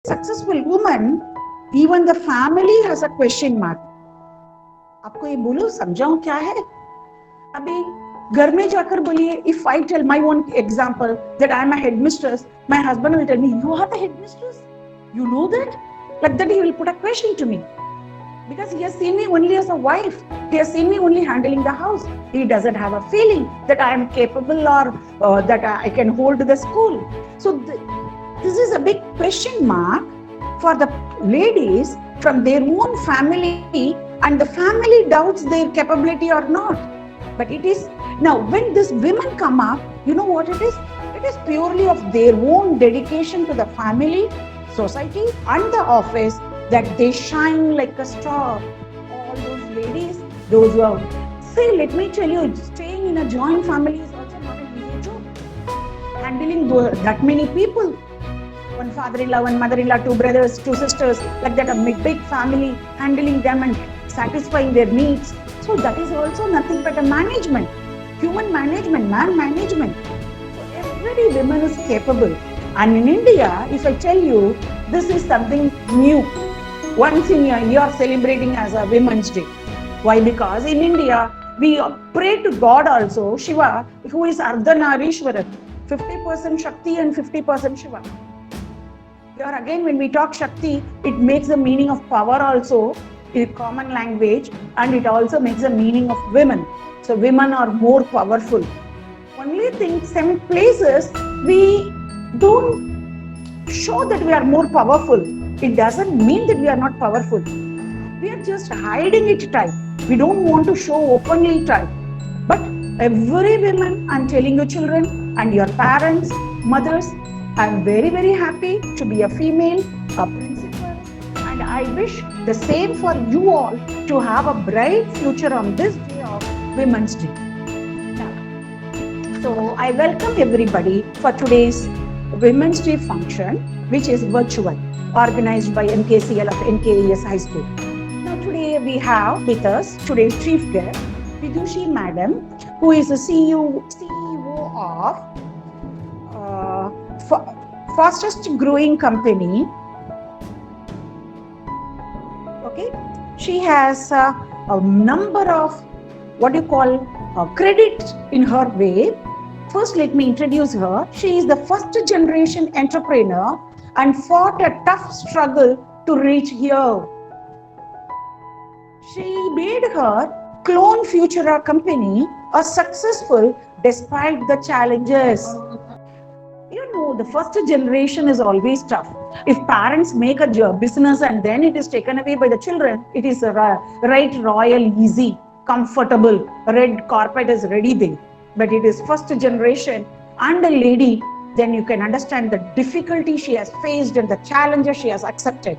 successful woman, even the family has a question mark. आपको ये बोलो समझाऊं क्या है? अभी घर में जाकर बोलिए, if I tell my own example that I am a headmistress, my husband will tell me, you are the headmistress? You know that? Like that he will put a question to me. Because he has seen me only as a wife. He has seen me only handling the house. He doesn't have a feeling that I am capable or that I can hold the school. So this is a big question mark for the ladies from their own family, and the family doubts their capability or not. But it is, now when these women come up, you know what it is? It is purely of their own dedication to the family, society and the office that they shine like a star. All those ladies, those who are, say, let me tell you, staying in a joint family is also not an easy job. Handling that many people, one father-in-law, one mother-in-law, two brothers, two sisters, like that, a big family, handling them and satisfying their needs. So that is also nothing but a management, human management, man management. So every woman is capable. And in India, if I tell you, this is something new. Once in a year celebrating as a Women's Day. Why? Because in India, we pray to God also, Shiva, who is Ardhanarishwaran, 50% Shakti and 50% Shiva. Here again, when we talk Shakti, it makes the meaning of power also in common language, and it also makes the meaning of women. So women are more powerful. Only thing, some places we don't show that we are more powerful. It doesn't mean that we are not powerful. We are just hiding it type. We don't want to show openly type. But every woman, I'm telling you children and your parents, mothers, I'm very, very happy to be a female, a principal, and I wish the same for you all to have a bright future on this day of Women's Day. So I welcome everybody for today's Women's Day function, which is virtual, organized by MKCL of NKES High School. Now today we have with us today's chief guest, Vidushi Madam, who is the CEO of fastest growing company. Okay, she has a number of credit in her way. First, let me introduce her. She is the first generation entrepreneur and fought a tough struggle to reach here. She made her Clone Futura company a successful despite the challenges. You know, the first generation is always tough. If parents make a business and then it is taken away by the children, it is right, royal, easy, comfortable, red carpet is ready there. But it is first generation and a lady, then you can understand the difficulty she has faced and the challenges she has accepted.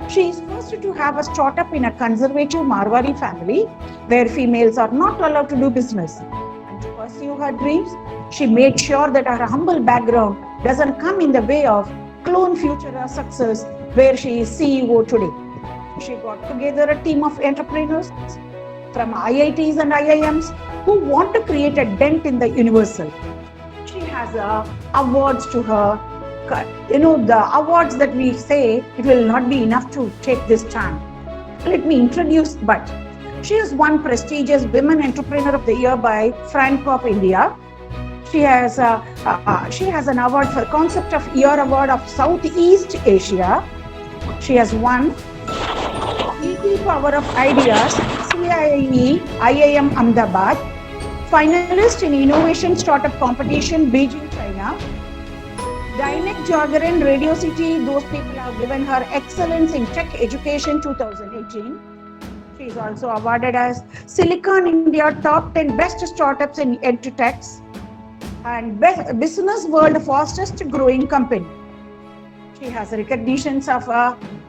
She is first to have a startup in a conservative Marwari family where females are not allowed to do business. And to pursue her dreams, she made sure that her humble background doesn't come in the way of Clone Futura success where she is CEO today. She got together a team of entrepreneurs from IITs and IIMs who want to create a dent in the universal. She has awards to her. You know, the awards that we say, it will not be enough to take this time. Let me introduce, but she has won prestigious Women Entrepreneur of the Year by FranCorp India. She has an award for Concept of Year Award of Southeast Asia. She has won ET Power of Ideas, CIE, IIM Ahmedabad, finalist in Innovation Startup Competition, Beijing, China. Dynec Jagaran, Radio City, those people have given her Excellence in Tech Education 2018. She is also awarded as Silicon India Top 10 Best Startups in EdTechs and Business World Fastest Growing Company. She has recognitions of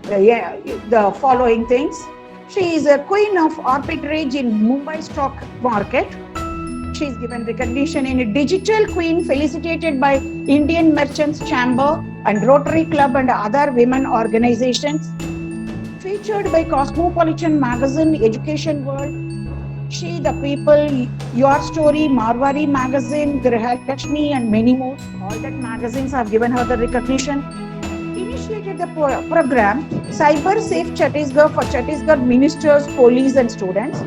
the following things. She is a queen of arbitrage in Mumbai stock market. She is given recognition in a Digital Queen felicitated by Indian Merchants Chamber and Rotary Club and other women organizations. Featured by Cosmopolitan Magazine, Education World, She, the People, Your Story, Marwari Magazine, Grihalakshmi and many more. All that magazines have given her the recognition. initiated the program Cyber Safe Chhattisgarh for Chhattisgarh ministers, police and students.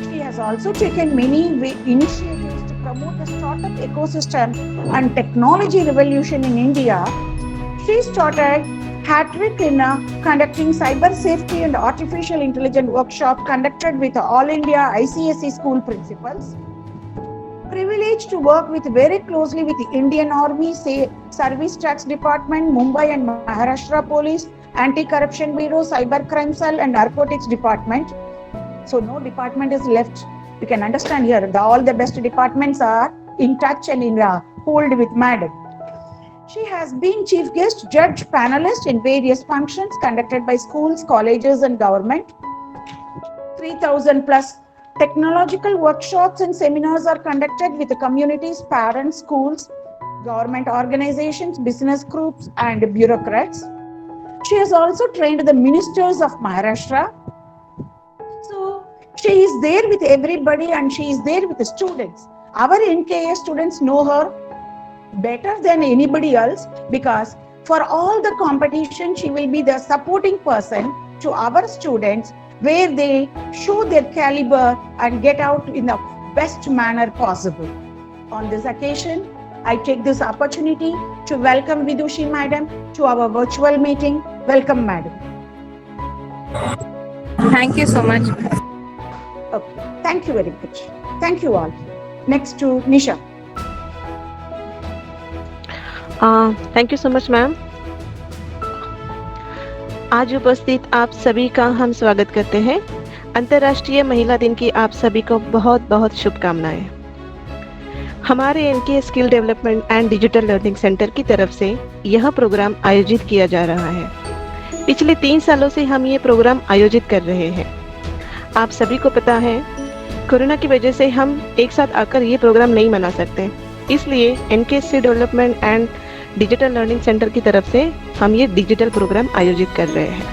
She has also taken many initiatives to promote the startup ecosystem and technology revolution in India. She started hat-trick in conducting cyber safety and artificial intelligence workshop conducted with All India ICSE school principals. Privileged to work very closely with the Indian Army, Service Tax Department, Mumbai and Maharashtra Police, Anti-Corruption Bureau, Cyber Crime Cell and Narcotics Department. So no department is left. You can understand here, all the best departments are in touch and in hold with Madam. She has been chief guest, judge, panelist in various functions conducted by schools, colleges and government. 3,000 plus technological workshops and seminars are conducted with the communities, parents, schools, government organizations, business groups and bureaucrats. She has also trained the ministers of Maharashtra. So she is there with everybody and she is there with the students. Our NKA students know her better than anybody else because for all the competition, she will be the supporting person to our students where they show their caliber and get out in the best manner possible. On this occasion, I take this opportunity to welcome Vidushi Madam to our virtual meeting. Welcome, Madam. Thank you so much. Okay, thank you very much. Thank you all. Next to Nisha. Thank you so much ma'am. आज उपस्थित आप सभी का हम स्वागत करते हैं। अंतर्राष्ट्रीय महिला दिन की आप सभी को बहुत बहुत शुभकामनाएं। हमारे NK skill development and digital learning centre की तरफ से यह प्रोग्राम आयोजित किया जा रहा है। पिछले 3 सालों से हम ये प्रोग्राम आयोजित कर रहे हैं। आप सभी को पता है कोरोना की वजह से हम एक साथ आकर ये प्रोग्राम नहीं मना सकते, इसलिए NK skill development and digital learning centre की तरफ से हम ये डिजिटल प्रोग्राम आयोजित कर रहे हैं।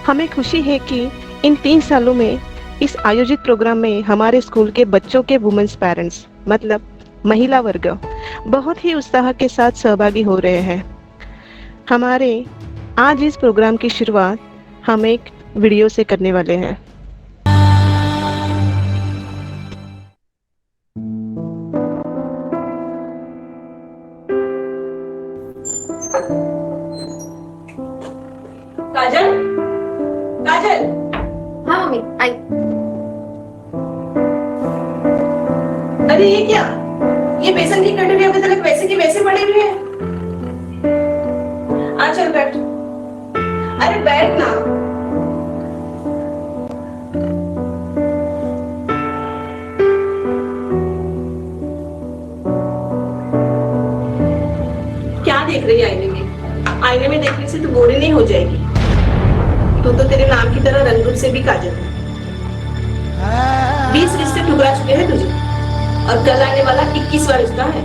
हमें खुशी है कि इन 3 सालों में इस आयोजित प्रोग्राम में हमारे स्कूल के बच्चों के वुमेन्स पेरेंट्स मतलब महिला वर्ग बहुत ही उत्साह के साथ सहभागी हो रहे हैं। हमारे आज इस प्रोग्राम की शुरुआत हम एक वीडियो से करने वाले हैं। काजल, काजल। हाँ मम्मी आई। अरे ये क्या? ये बेसन की कटोरी अभी तक वैसे की वैसे पड़ी हुई है। आ चल बैठ। अरे बैठ ना। क्या देख रही है आईने में? आईने में देखने से तो गोरी नहीं हो जाएगी। तू तो तेरे नाम की तरह रंग रूप से भी काजल है। 20 रिश्ते ठुकरा चुके हैं तुझे और कल आने वाला 21वां रिश्ता है।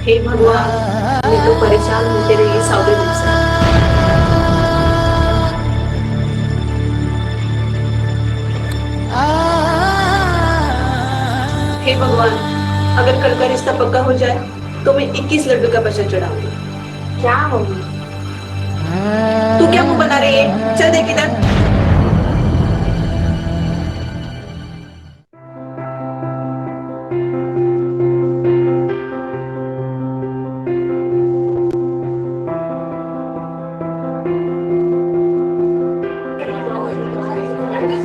हे भगवान, मैं तो परेशान हूँ तेरे ये सावले रूप से। हे भगवान, अगर कल का रिश्ता पक्का हो जाए तो मैं 21 लड्डू का बछड़ा चढ़ाऊंगी। क्या मम्मी? तू क्या मुंह बना रही है? चल देख इधर।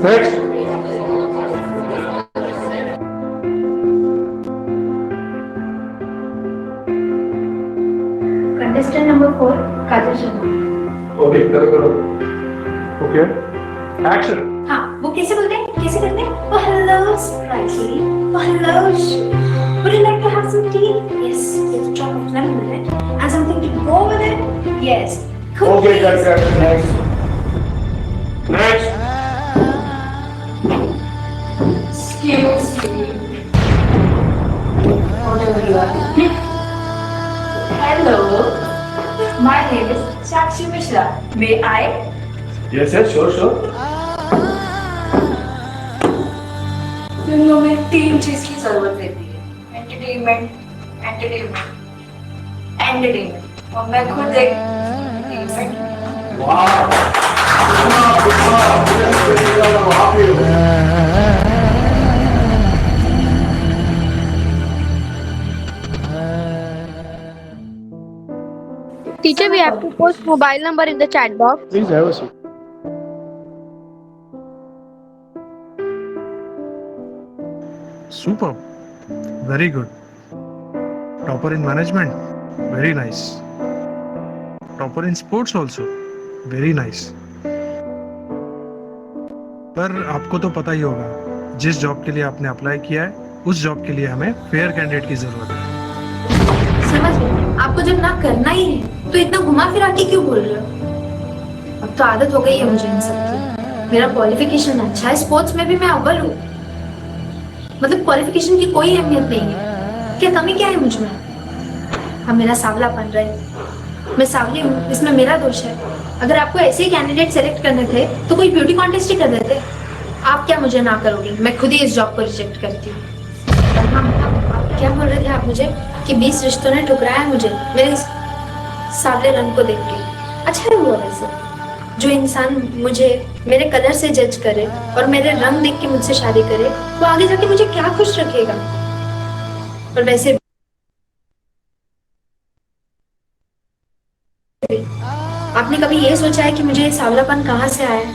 Next. Contestant number 4, काजल शर्मा। Okay, करो। Okay. Action. हाँ, वो कैसे बोलते हैं? कैसे करते हैं? Oh hello, surprise lady. Oh hello. Would you like to have some tea? Yes, with a drop of lemon in it and something to go with it. Yes. Okay, cut. Next. Next. Excuse me. Whatever you are. Hello. My name is Sakshi Mishra. May I? Yes, sure. दुनिया में 3 चीज की जरूरत रहती है, entertainment और मैं खुद एक Wow. Good job. Yes, very well. I'm happy with it. Teacher, we have to post mobile number in the chat box. Please have a seat. Super. Very good. Topper in management. Very nice. Topper in sports also. Very nice. पर आपको तो पता ही होगा, जिस job के लिए आपने apply किया है उस जॉब के लिए हमें फेयर कैंडिडेट की जरूरत है। समझ गए, आपको जब ना करना ही है तो इतना घुमा फिरा के क्यों बोल रहे हो? अब तो आदत हो गई है मुझे इन सब की। मेरा क्वालिफिकेशन अच्छा है, स्पोर्ट्स में भी मैं अव्वल हूँ। मतलब क्वालिफिकेशन की कोई अहमियत नहीं है। क्या कमी क्या है मुझ में? अब मेरा सांवलापन रहे, मैं सांवली हूँ, इसमें मेरा दोष है। अगर आपको ऐसे ही कैंडिडेट सेलेक्ट करने थे तो कोई ब्यूटी कॉन्टेस्ट ही कर देते। आप क्या मुझे ना करोगे? मैं खुद ही इस जॉब को रिजेक्ट करती हूँ। आप क्या बोल रहे थे आप मुझे कि 20 रिश्तों ने ठुकराया मुझे मेरे सांवले रंग को देख के? अच्छा है हुआ वैसे, जो इंसान मुझे मेरे कलर से जज करे और मेरे रंग देख के मुझसे शादी करे, वो आगे जाके मुझे क्या खुश रखेगा? और वैसे आपने कभी ये सोचा है कि मुझे ये सांवलापन कहाँ से आया है?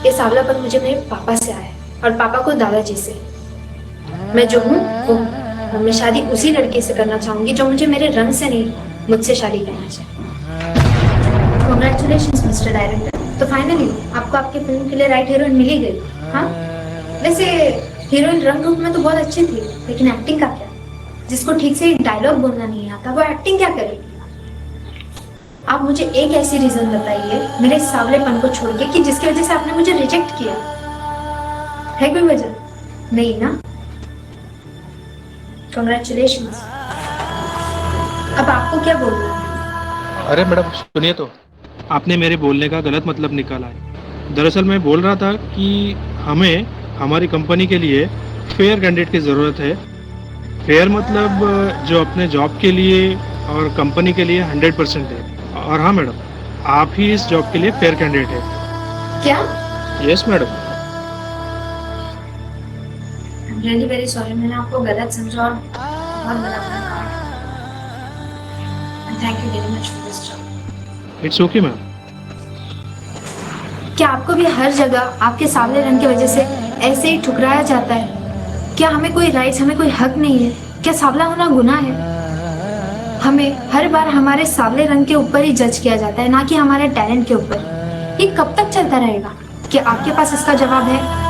ये सांवलापन मुझे मेरे पापा से आया है, और पापा को दादाजी से। मैं जो हूँ वो हूँ, और मैं शादी उसी लड़के से करना चाहूंगी जो मुझे मेरे रंग से नहीं, मुझसे शादी करना चाहे। Congratulations mister director. तो फाइनली आपको आपके फिल्म के लिए राइट हीरोइन मिल ही गई। हाँ, वैसे हीरोइन रंग रूप में तो बहुत अच्छी थी, लेकिन एक्टिंग का क्या? जिसको ठीक से डायलॉग बोलना नहीं आता वो एक्टिंग क्या करेगी? आप मुझे एक ऐसी रीजन बताइए मेरे सांवलेपन को छोड़ के कि जिसकी वजह से आपने मुझे रिजेक्ट किया। है कोई वजह? नहीं ना? कांग्रेचुलेशंस। अब आपको क्या बोलना है? अरे मैडम सुनिए तो, आपने मेरे बोलने का गलत मतलब निकाला है। दरअसल मैं बोल रहा था कि हमें हमारी कंपनी के लिए फेयर कैंडिडेट की ज़रूरत है। फेयर मतलब जो अपने जॉब के लिए और कंपनी के लिए 100% है। और हाँ मैडम, आप ही इस जॉब के लिए फेयर कैंडिडेट है। क्या? Yes madam. Really very sorry, मैंने आपको गलत समझा और बहुत बड़ा कहा। Thank you very much for this job. It's okay ma'am. क्या आपको भी हर जगह आपके सांवले रंग की वजह से ऐसे ही ठुकराया जाता है? क्या हमें कोई राइट्स, हमें कोई हक नहीं है? क्या सांवला होना गुनाह है? हमें हर बार हमारे सांवले रंग के ऊपर ही जज किया जाता है, ना कि हमारे टैलेंट के ऊपर। ये कब तक चलता रहेगा? क्या आपके पास इसका जवाब है?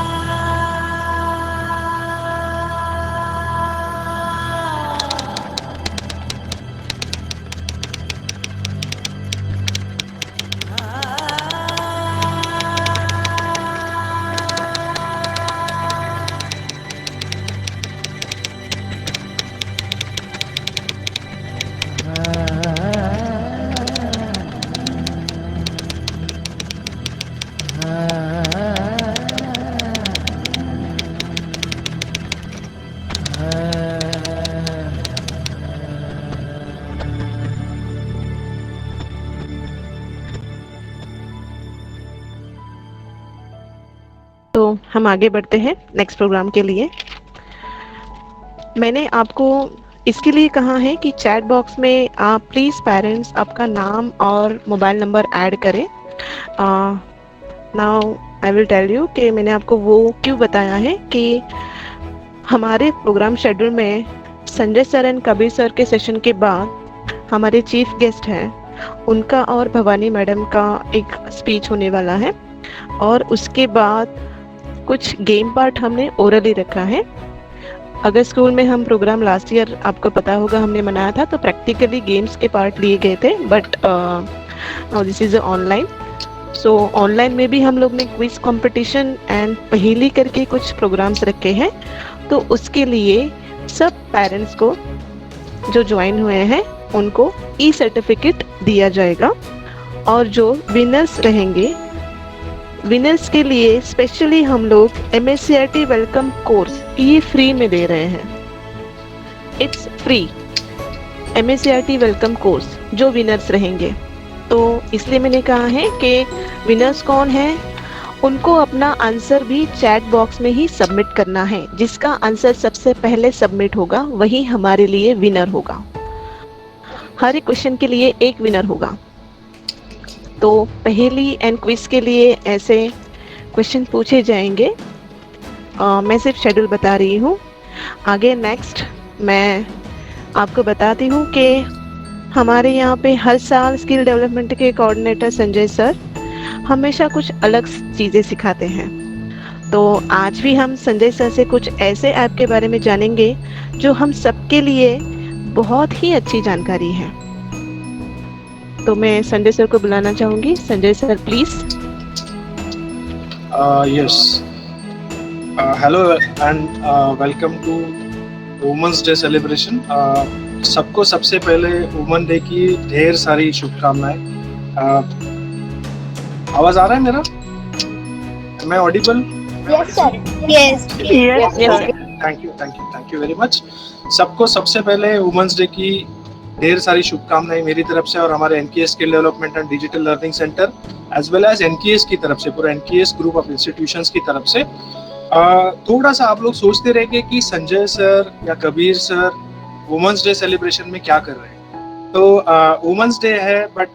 तो हम आगे बढ़ते हैं नेक्स्ट प्रोग्राम के लिए। मैंने आपको इसके लिए कहा है कि चैट बॉक्स में आप प्लीज़ पेरेंट्स आपका नाम और मोबाइल नंबर ऐड करें। Now I will tell you कि मैंने आपको वो क्यों बताया है कि हमारे प्रोग्राम शेड्यूल में Sanjay sir and Kabir sir के सेशन के बाद हमारे चीफ गेस्ट हैं, उनका और भवानी मैडम का एक स्पीच होने वाला है, और उसके बाद कुछ गेम पार्ट हमने ओरली रखा है। अगर स्कूल में हम प्रोग्राम लास्ट ईयर आपको पता होगा हमने मनाया था, तो प्रैक्टिकली गेम्स के पार्ट लिए गए थे, but this is online. So online में भी हम लोग ने क्विज कंपटीशन एंड पहेली करके कुछ प्रोग्राम्स रखे हैं। तो उसके लिए सब पेरेंट्स को जो ज्वाइन हुए हैं उनको ई सर्टिफिकेट दिया जाएगा, और जो विनर्स रहेंगे, विनर्स के लिए स्पेशली हम लोग MSCRT वेलकम कोर्स ये फ्री में दे रहे हैं। It's free MSCRT welcome course जो विनर्स रहेंगे। तो इसलिए मैंने कहा है कि विनर्स कौन है, उनको अपना आंसर भी चैट बॉक्स में ही सबमिट करना है। जिसका आंसर सबसे पहले सबमिट होगा वही हमारे लिए विनर होगा। हर एक क्वेश्चन के लिए एक विनर होगा। तो पहेली एंड क्विज के लिए ऐसे क्वेश्चन पूछे जाएंगे। मैं सिर्फ शेड्यूल बता रही हूँ। आगे नेक्स्ट मैं आपको बताती हूँ कि हमारे यहाँ पे हर साल स्किल डेवलपमेंट के कोऑर्डिनेटर संजय सर हमेशा कुछ अलग चीज़ें सिखाते हैं। तो आज भी हम संजय सर से कुछ ऐसे ऐप के बारे में जानेंगे जो हम सबके लिए बहुत ही अच्छी जानकारी है। तो मैं संजय सर को बुलाना चाहूँगी। Sanjay sir please. Yes. Hello and welcome to Women's Day celebration. सबको सबसे पहले वुमेन डे की ढेर सारी शुभकामनाएं। आवाज आ रहा है मेरा? Am I audible? Yes, sir. Yes. Thank you very much. सबको सबसे पहले वुमेन्स डे की ढेर सारी शुभकामनाएं मेरी तरफ से और हमारे NKS skill development and digital learning centre as well as NKS की तरफ से, पूरा एनकेएस ग्रुप ऑफ इंस्टीट्यूशंस की तरफ से। थोड़ा सा आप लोग सोचते रहेंगे कि संजय सर या Kabir sir Women's Day celebration में क्या कर रहे हैं। तो वुमेन्स डे है but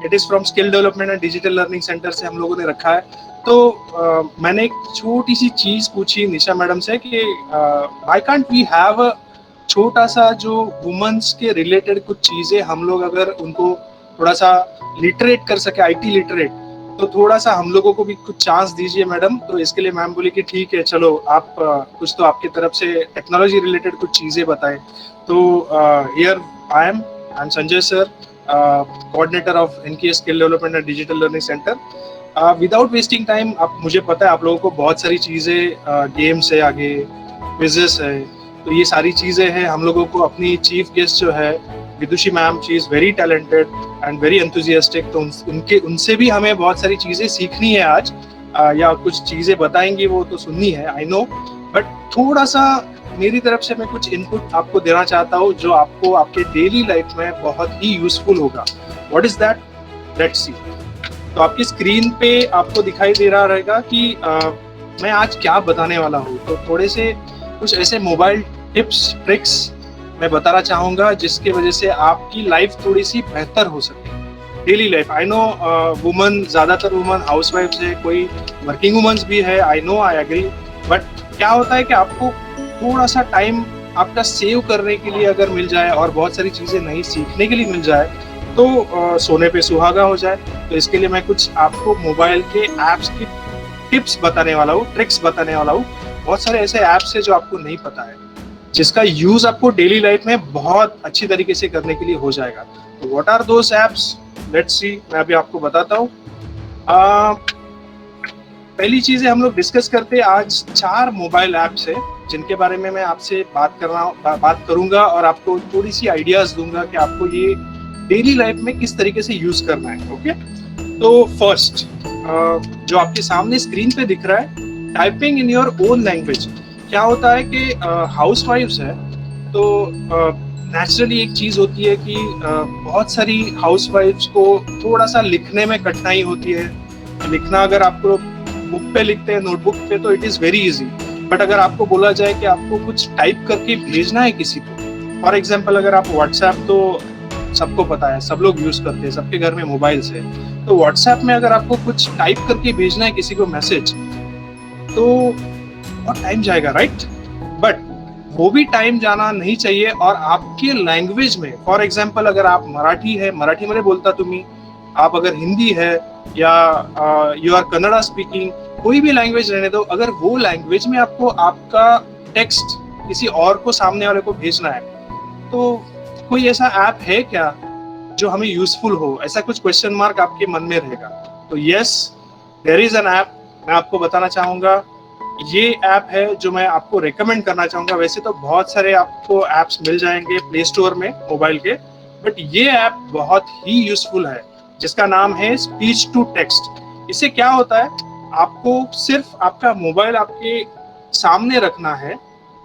it is from skill development and digital learning centre से हम लोगों ने रखा है। तो मैंने एक छोटी सी चीज पूछी निशा मैडम से कि why can't we have a छोटा सा जो वुमेन्स के रिलेटेड कुछ चीजें हम लोग अगर उनको थोड़ा सा लिटरेट कर सके, आईटी लिटरेट, तो थोड़ा सा हम लोगों को भी कुछ चांस दीजिए मैडम। तो इसके लिए मैम बोली कि ठीक है चलो आप कुछ तो आपकी तरफ से टेक्नोलॉजी रिलेटेड कुछ चीजें बताएं। तो here I am Sanjay sir, coordinator of NKS skill development and digital learning centre. Without wasting time, आप मुझे पता है आप लोगों को बहुत सारी चीजें, गेम्स है, आगे क्विज़ेस है, तो ये सारी चीजें हैं। हम लोगों को अपनी चीफ गेस्ट जो है Vidushi ma'am, she is very talented and very enthusiastic, तो उनसे भी हमें बहुत सारी चीजें सीखनी है आज, या कुछ चीजें बताएंगी वो तो सुननी है, आई नो। बट थोड़ा सा मेरी तरफ से मैं कुछ इनपुट आपको देना चाहता हूँ जो आपको आपके डेली लाइफ में बहुत ही यूजफुल होगा। What is that? Let's see. तो आपकी स्क्रीन पे आपको दिखाई दे रहा रहेगा कि मैं आज क्या बताने वाला हूँ। तो थोड़े से कुछ ऐसे मोबाइल टिप्स, ट्रिक्स मैं बताना चाहूँगा जिसकी वजह से आपकी लाइफ थोड़ी सी बेहतर हो सके, daily life. I know woman, ज़्यादातर वुमन हाउस वाइफ है, कोई वर्किंग वुमेन्स भी है, I know, I agree. But क्या होता है कि आपको थोड़ा सा टाइम आपका सेव करने के लिए अगर मिल जाए और बहुत सारी चीज़ें नई सीखने के लिए मिल जाए तो सोने पे सुहागा हो जाए। तो इसके लिए मैं कुछ आपको मोबाइल के ऐप्स की टिप्स बताने वाला हूँ, ट्रिक्स बताने वाला हूँ। बहुत सारे ऐसे ऐप्स है जो आपको नहीं पता है, जिसका यूज आपको डेली लाइफ में बहुत अच्छी तरीके से करने के लिए हो जाएगा। तो what are those apps? Let's see, मैं अभी आपको बताता हूँ। पहली चीज है, हम लोग डिस्कस करते हैं आज 4 मोबाइल ऐप्स है जिनके बारे में मैं आपसे बात करूंगा और आपको थोड़ी सी आइडियाज दूंगा कि आपको ये डेली लाइफ में किस तरीके से यूज करना है। ओके, तो फर्स्ट जो आपके सामने स्क्रीन पे दिख रहा है, typing in your own language. क्या होता है कि हाउस वाइफ्स है तो नेचुरली एक चीज होती है कि बहुत सारी हाउस वाइफ्स को थोड़ा सा लिखने में कठिनाई होती है। लिखना अगर आपको बुक पे लिखते हैं, नोटबुक पे, तो it is very easy. But अगर आपको बोला जाए कि आपको कुछ टाइप करके भेजना है किसी को, फॉर एग्जाम्पल अगर आप व्हाट्सएप, तो सबको पता है, सब लोग यूज करते हैं, सबके घर में मोबाइल्स है, तो व्हाट्सएप में अगर आपको कुछ टाइप करके भेजना है किसी को मैसेज, तो बहुत टाइम जाएगा, राइट? बट वो भी टाइम जाना नहीं चाहिए और आपके लैंग्वेज में, फॉर एग्जाम्पल अगर आप मराठी है, मराठी मध्ये बोलता तुम्ही, आप अगर हिंदी है या यू आर कन्नड़ा स्पीकिंग, कोई भी लैंग्वेज रहने दो, अगर वो लैंग्वेज में आपको आपका टेक्स्ट किसी और को, सामने वाले को भेजना है, तो कोई ऐसा ऐप है क्या जो हमें यूजफुल हो? ऐसा कुछ क्वेश्चन मार्क आपके मन में रहेगा। तो yes, there is an app, मैं आपको बताना चाहूंगा। ये ऐप है जो मैं आपको रेकमेंड करना चाहूंगा। वैसे तो बहुत सारे आपको ऐप्स मिल जाएंगे प्ले स्टोर में मोबाइल के, बट ये ऐप बहुत ही यूजफुल है जिसका नाम है स्पीच टू टेक्स्ट। इससे क्या होता है, आपको सिर्फ आपका मोबाइल आपके सामने रखना है,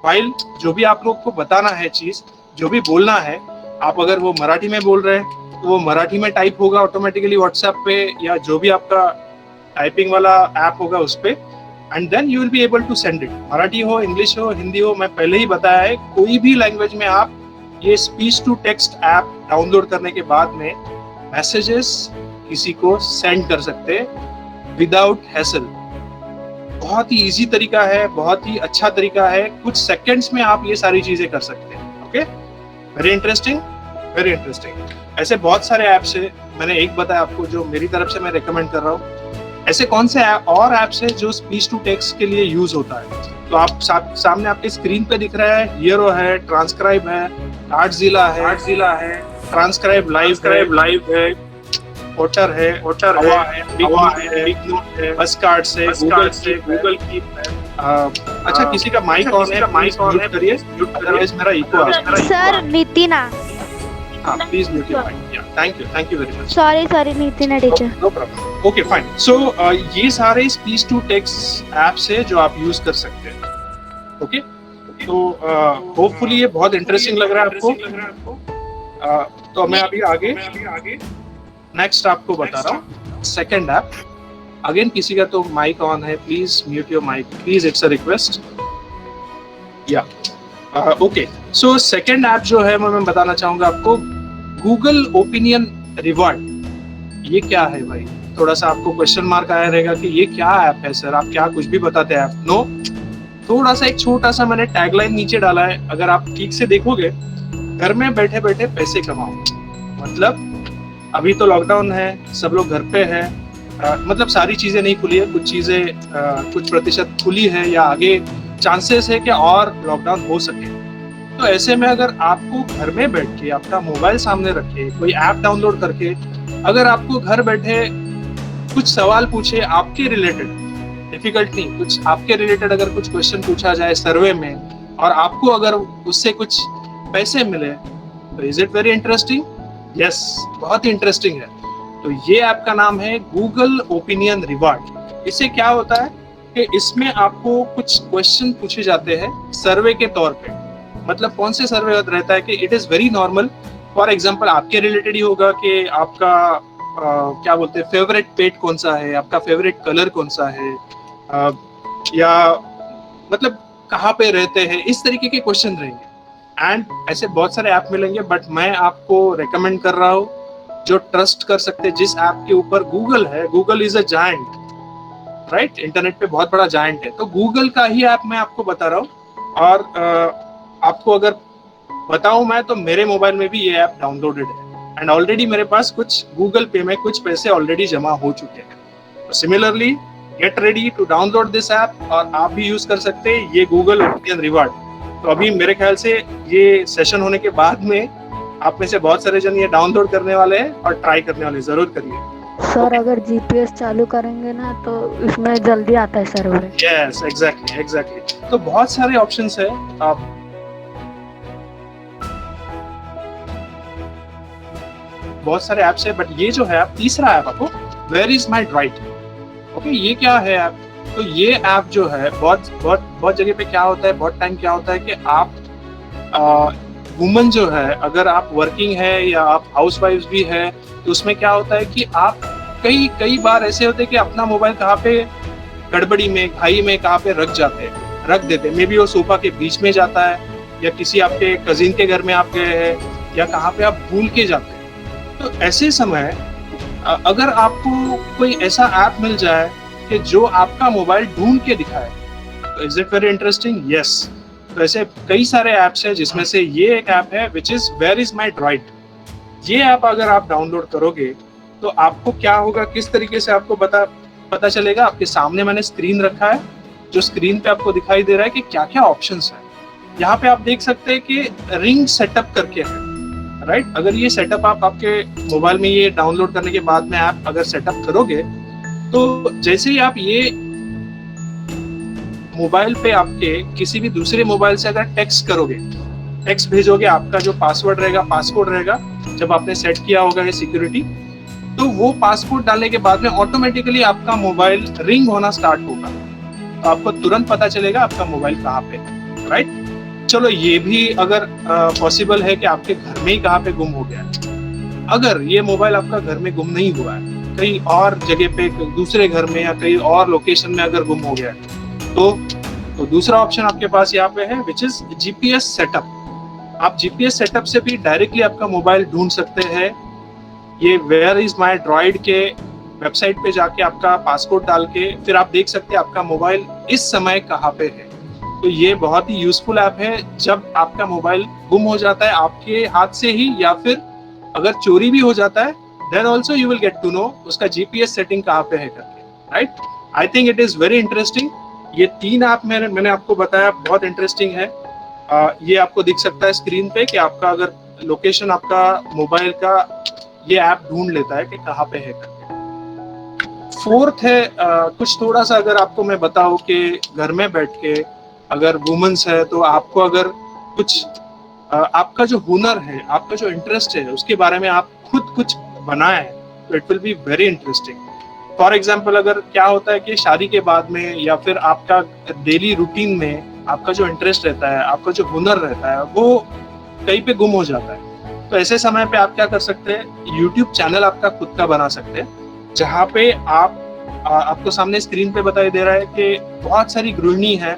फाइल जो भी आप लोग को बताना है, चीज जो भी बोलना है, आप अगर वो मराठी में बोल रहे हैं तो वो मराठी में टाइप होगा ऑटोमेटिकली व्हाट्सएप पे, या जो भी आपका टाइपिंग वाला ऐप होगा उस पे, and then you will be able to send it. Marathi हो, इंग्लिश हो, हिंदी हो, मैं पहले ही बताया है, कोई भी लैंग्वेज में आप ये speech to text app download करने के बाद में मैसेजेस किसी को सेंड कर सकते हैं विदाउट हैसल। बहुत ही इजी तरीका है, बहुत ही अच्छा तरीका है, कुछ सेकंड्स में आप ये सारी चीजें कर सकते हैं। Okay, very interesting, very interesting. ऐसे बहुत सारे ऐप्स है, मैंने एक बताया आपको जो मेरी तरफ से मैं रेकमेंड कर रहा हूँ। ऐसे कौन से और ऐप्स है जो स्पीच टू टेक्स्ट के लिए यूज होता है, तो आप सामने आपके स्क्रीन पे दिख रहा है, हियरो है, ट्रांसक्राइब है, आर्टजिला है, ट्रांसक्राइब लाइव है, ओटर है, हवा है, बिग नोट है, बस कार्ड्स है, गूगल कीप है। अच्छा, किसी का माइक ऑन है, माइक ऑन है, करिए, अदरवाइज मेरा इको आ रहा है। सर नितिना, हाँ please mute your mic. Thank you very much. Sorry Nitina teacher. No problem, okay fine. So ये सारे स्पीच टू टेक्स्ट ऐप्स है जो आप यूज कर सकते हैं। ओके, तो होपफुली ये बहुत इंटरेस्टिंग लग रहा है आपको। तो मैं अभी आगे नेक्स्ट आपको बता रहा हूँ सेकंड ऐप। अगेन किसी का तो माइक ऑन है, please mute your mic, please, it's a request. या ओके, सो सेकंड ऐप जो है मैं बताना चाहूंगा आपको, गूगल ओपिनियन रिवॉर्ड। ये क्या है भाई? थोड़ा सा आपको क्वेश्चन मार्क आया रहेगा कि ये क्या ऐप है सर, आप क्या कुछ भी बताते हैं आप। नो, थोड़ा सा एक छोटा सा मैंने टैगलाइन नीचे डाला है, अगर आप ठीक से देखोगे, घर में बैठे बैठे पैसे कमाओ। मतलब अभी तो लॉकडाउन है, सब लोग घर पे हैं, मतलब सारी चीजें नहीं खुली है, कुछ चीजें कुछ प्रतिशत खुली है, या आगे चांसेस है कि और लॉकडाउन हो सके। तो ऐसे में अगर आपको घर में बैठ के अपना मोबाइल सामने रखे, कोई ऐप डाउनलोड करके, अगर आपको घर बैठे कुछ सवाल पूछे आपके रिलेटेड, डिफिकल्ट नहीं, कुछ आपके रिलेटेड अगर कुछ क्वेश्चन पूछा जाए सर्वे में, और आपको अगर उससे कुछ पैसे मिले, तो is it very interesting? Yes, बहुत ही इंटरेस्टिंग है। तो ये ऐप का नाम है गूगल ओपिनियन रिवॉर्ड। इससे क्या होता है कि इसमें आपको कुछ क्वेश्चन पूछे जाते हैं सर्वे के तौर पे। मतलब कौन से सर्वे रहता है कि it is very normal, for example आपके रिलेटेड ही होगा कि आपका क्या बोलते हैं, फेवरेट पेट कौन सा है, आपका फेवरेट कलर कौन सा है, या मतलब कहाँ पे रहते हैं, इस तरीके के क्वेश्चन रहेंगे। एंड ऐसे बहुत सारे ऐप मिलेंगे, बट मैं आपको रेकमेंड कर रहा हूँ जो ट्रस्ट कर सकते हैं, जिस ऐप के ऊपर गूगल है। Google is a giant, right, internet पे बहुत बड़ा जायंट है, तो गूगल का ही ऐप मैं आपको बता रहा हूँ। और आपको अगर बताऊं मैं, तो मेरे मोबाइल में भी ये ऐप डाउनलोडेड है, एंड ऑलरेडी मेरे पास कुछ गूगल पे में कुछ पैसे ऑलरेडी जमा हो चुके हैं। Similarly get ready to download this app, और आप भी यूज कर सकते हैं ये गूगल ओपिनियन रिवॉर्ड। तो अभी मेरे ख्याल से ये सेशन होने के बाद में आप में से बहुत सारे जन ये डाउनलोड करने वाले हैं और ट्राई करने वाले, जरूर करिए। सर अगर जीपीएस चालू करेंगे ना तो इसमें जल्दी आता है सर्वर। Yes, exactly. तो बहुत सारे ऑप्शंस है, आप बहुत सारे ऐप्स है, बट ये जो है तीसरा ऐप आपको, वेयर इज माई ड्राइट। ओके, ये क्या है ऐप? तो ये ऐप जो है बहुत जगह पे क्या होता है, बहुत टाइम क्या होता है कि आप वुमन जो है, अगर आप वर्किंग है या आप हाउसवाइफ भी है, तो उसमें क्या होता है कि आप कई बार ऐसे होते हैं कि अपना मोबाइल कहाँ पे गड़बड़ी में, खाई में कहाँ पे रख देते, मे बी वो सोफा के बीच में जाता है, या किसी आपके कजिन के घर में आप गए हैं, या कहाँ पे आप भूल के जाते हैं। तो ऐसे समय अगर आपको कोई ऐसा ऐप मिल जाए कि जो आपका मोबाइल ढूंढ के दिखाए, तो is it very interesting? Yes. तो ऐसे कई सारे ऐप्स हैं, जिसमें से ये एक ऐप है which is where is my droid. ये ऐप अगर आप डाउनलोड करोगे तो आपको क्या होगा, किस तरीके से आपको पता चलेगा। आपके सामने मैंने स्क्रीन रखा है, जो स्क्रीन पे आपको दिखाई दे रहा है कि क्या क्या ऑप्शंस है। यहाँ पे आप देख सकते हैं कि रिंग सेटअप करके है, राइट। अगर ये सेटअप आप आपके मोबाइल में ये डाउनलोड करने के बाद में ऐप अगर सेटअप करोगे, तो जैसे ही आप ये मोबाइल पे आपके किसी भी दूसरे मोबाइल से अगर टेक्स्ट करोगे, टेक्स्ट भेजोगे, आपका जो पासवर्ड रहेगा, पासकोड रहेगा, जब आपने सेट किया होगा ये सिक्योरिटी, तो वो पासकोड डालने के बाद में ऑटोमेटिकली आपका मोबाइल रिंग होना स्टार्ट होगा। तो आपको तुरंत पता चलेगा आपका मोबाइल कहाँ पे, राइट। चलो ये भी अगर पॉसिबल है कि आपके घर में ही कहाँ पे गुम हो गया, अगर ये मोबाइल आपका घर में गुम नहीं हुआ है, कहीं और जगह पे दूसरे घर में या कहीं और लोकेशन में अगर गुम हो गया है, तो दूसरा ऑप्शन आपके पास यहाँ पे है, विच इज जीपीएस सेटअप। आप जीपीएस सेटअप से भी डायरेक्टली आपका मोबाइल ढूंढ सकते हैं। ये वेयर इज माई ड्रॉइड के वेबसाइट पे जाके आपका पासकोड डाल के फिर आप देख सकते हैं आपका मोबाइल इस समय कहाँ पे है। तो ये बहुत ही यूजफुल ऐप है जब आपका मोबाइल गुम हो जाता है आपके हाथ से ही, या फिर अगर चोरी भी हो जाता है, then also you will get to know उसका जीपीएस सेटिंग कहाँ पे है करके, right. I think it is very interesting. ये 3 ऐप मैंने आपको बताया, बहुत इंटरेस्टिंग है। ये आपको दिख सकता है स्क्रीन पे कि आपका अगर लोकेशन आपका मोबाइल का ये ऐप ढूंढ लेता है कि कहाँ पे है करके। 4th है कुछ थोड़ा सा अगर आपको मैं बताऊं कि घर में बैठ के अगर वुमेन्स है तो आपको अगर कुछ आपका जो हुनर है, आपका जो इंटरेस्ट है, उसके बारे में आप खुद कुछ बनाए तो it will be very interesting. For example अगर क्या होता है कि शादी के बाद में या फिर आपका डेली रूटीन में आपका जो इंटरेस्ट रहता है, आपका जो हुनर रहता है, वो कहीं पे गुम हो जाता है। तो ऐसे समय पे आप क्या कर सकते हैं, यूट्यूब चैनल आपका खुद का बना सकते हैं, जहाँ पे आपको सामने स्क्रीन पे बताई दे रहा है कि बहुत सारी गृहिणी है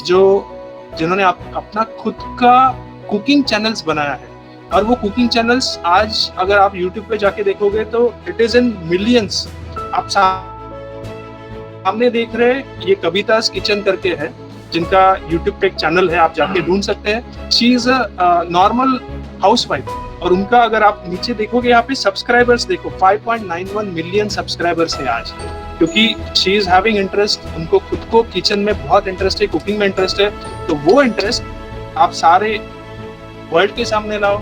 जिन्होंने अपना खुद का कुकिंग चैनल्स बनाया है। और वो कुकिंग चैनल्स आज अगर आप यूट्यूब पे जाके देखोगे तो इट इज इन मिलियंस। आप सामने देख रहे हैं, ये कविता's किचन करके है, जिनका यूट्यूब पे एक चैनल है, आप जाके ढूंढ सकते हैं। She is a normal housewife, और उनका अगर आप नीचे देखोगे यहाँ पे सब्सक्राइबर्स देखो 5.91 मिलियन सब्सक्राइबर्स है आज, क्योंकि शी इज हैविंग इंटरेस्ट, उनको खुद को किचन में बहुत इंटरेस्ट है, कुकिंग में इंटरेस्ट है। तो वो इंटरेस्ट आप सारे वर्ल्ड के सामने लाओ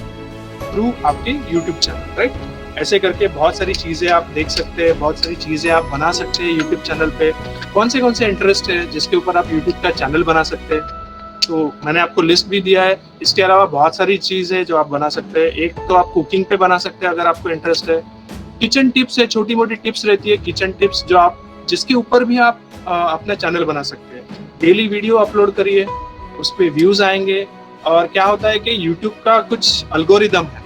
थ्रू आपके यूट्यूब चैनल, राइट। ऐसे करके बहुत सारी चीजें आप देख सकते हैं, बहुत सारी चीजें आप बना सकते हैं यूट्यूब चैनल पे। कौन से इंटरेस्ट है जिसके ऊपर आप यूट्यूब का चैनल बना सकते हैं, तो मैंने आपको लिस्ट भी दिया है। इसके अलावा बहुत सारी चीजें जो आप बना सकते हैं। एक तो आप कुकिंग पे बना सकते हैं अगर आपको इंटरेस्ट है। किचन टिप्स है, छोटी मोटी टिप्स रहती है किचन टिप्स, जो आप जिसके ऊपर भी आप अपना चैनल बना सकते हैं। डेली वीडियो अपलोड करिए, उस पर व्यूज आएंगे। और क्या होता है कि यूट्यूब का कुछ एल्गोरिदम है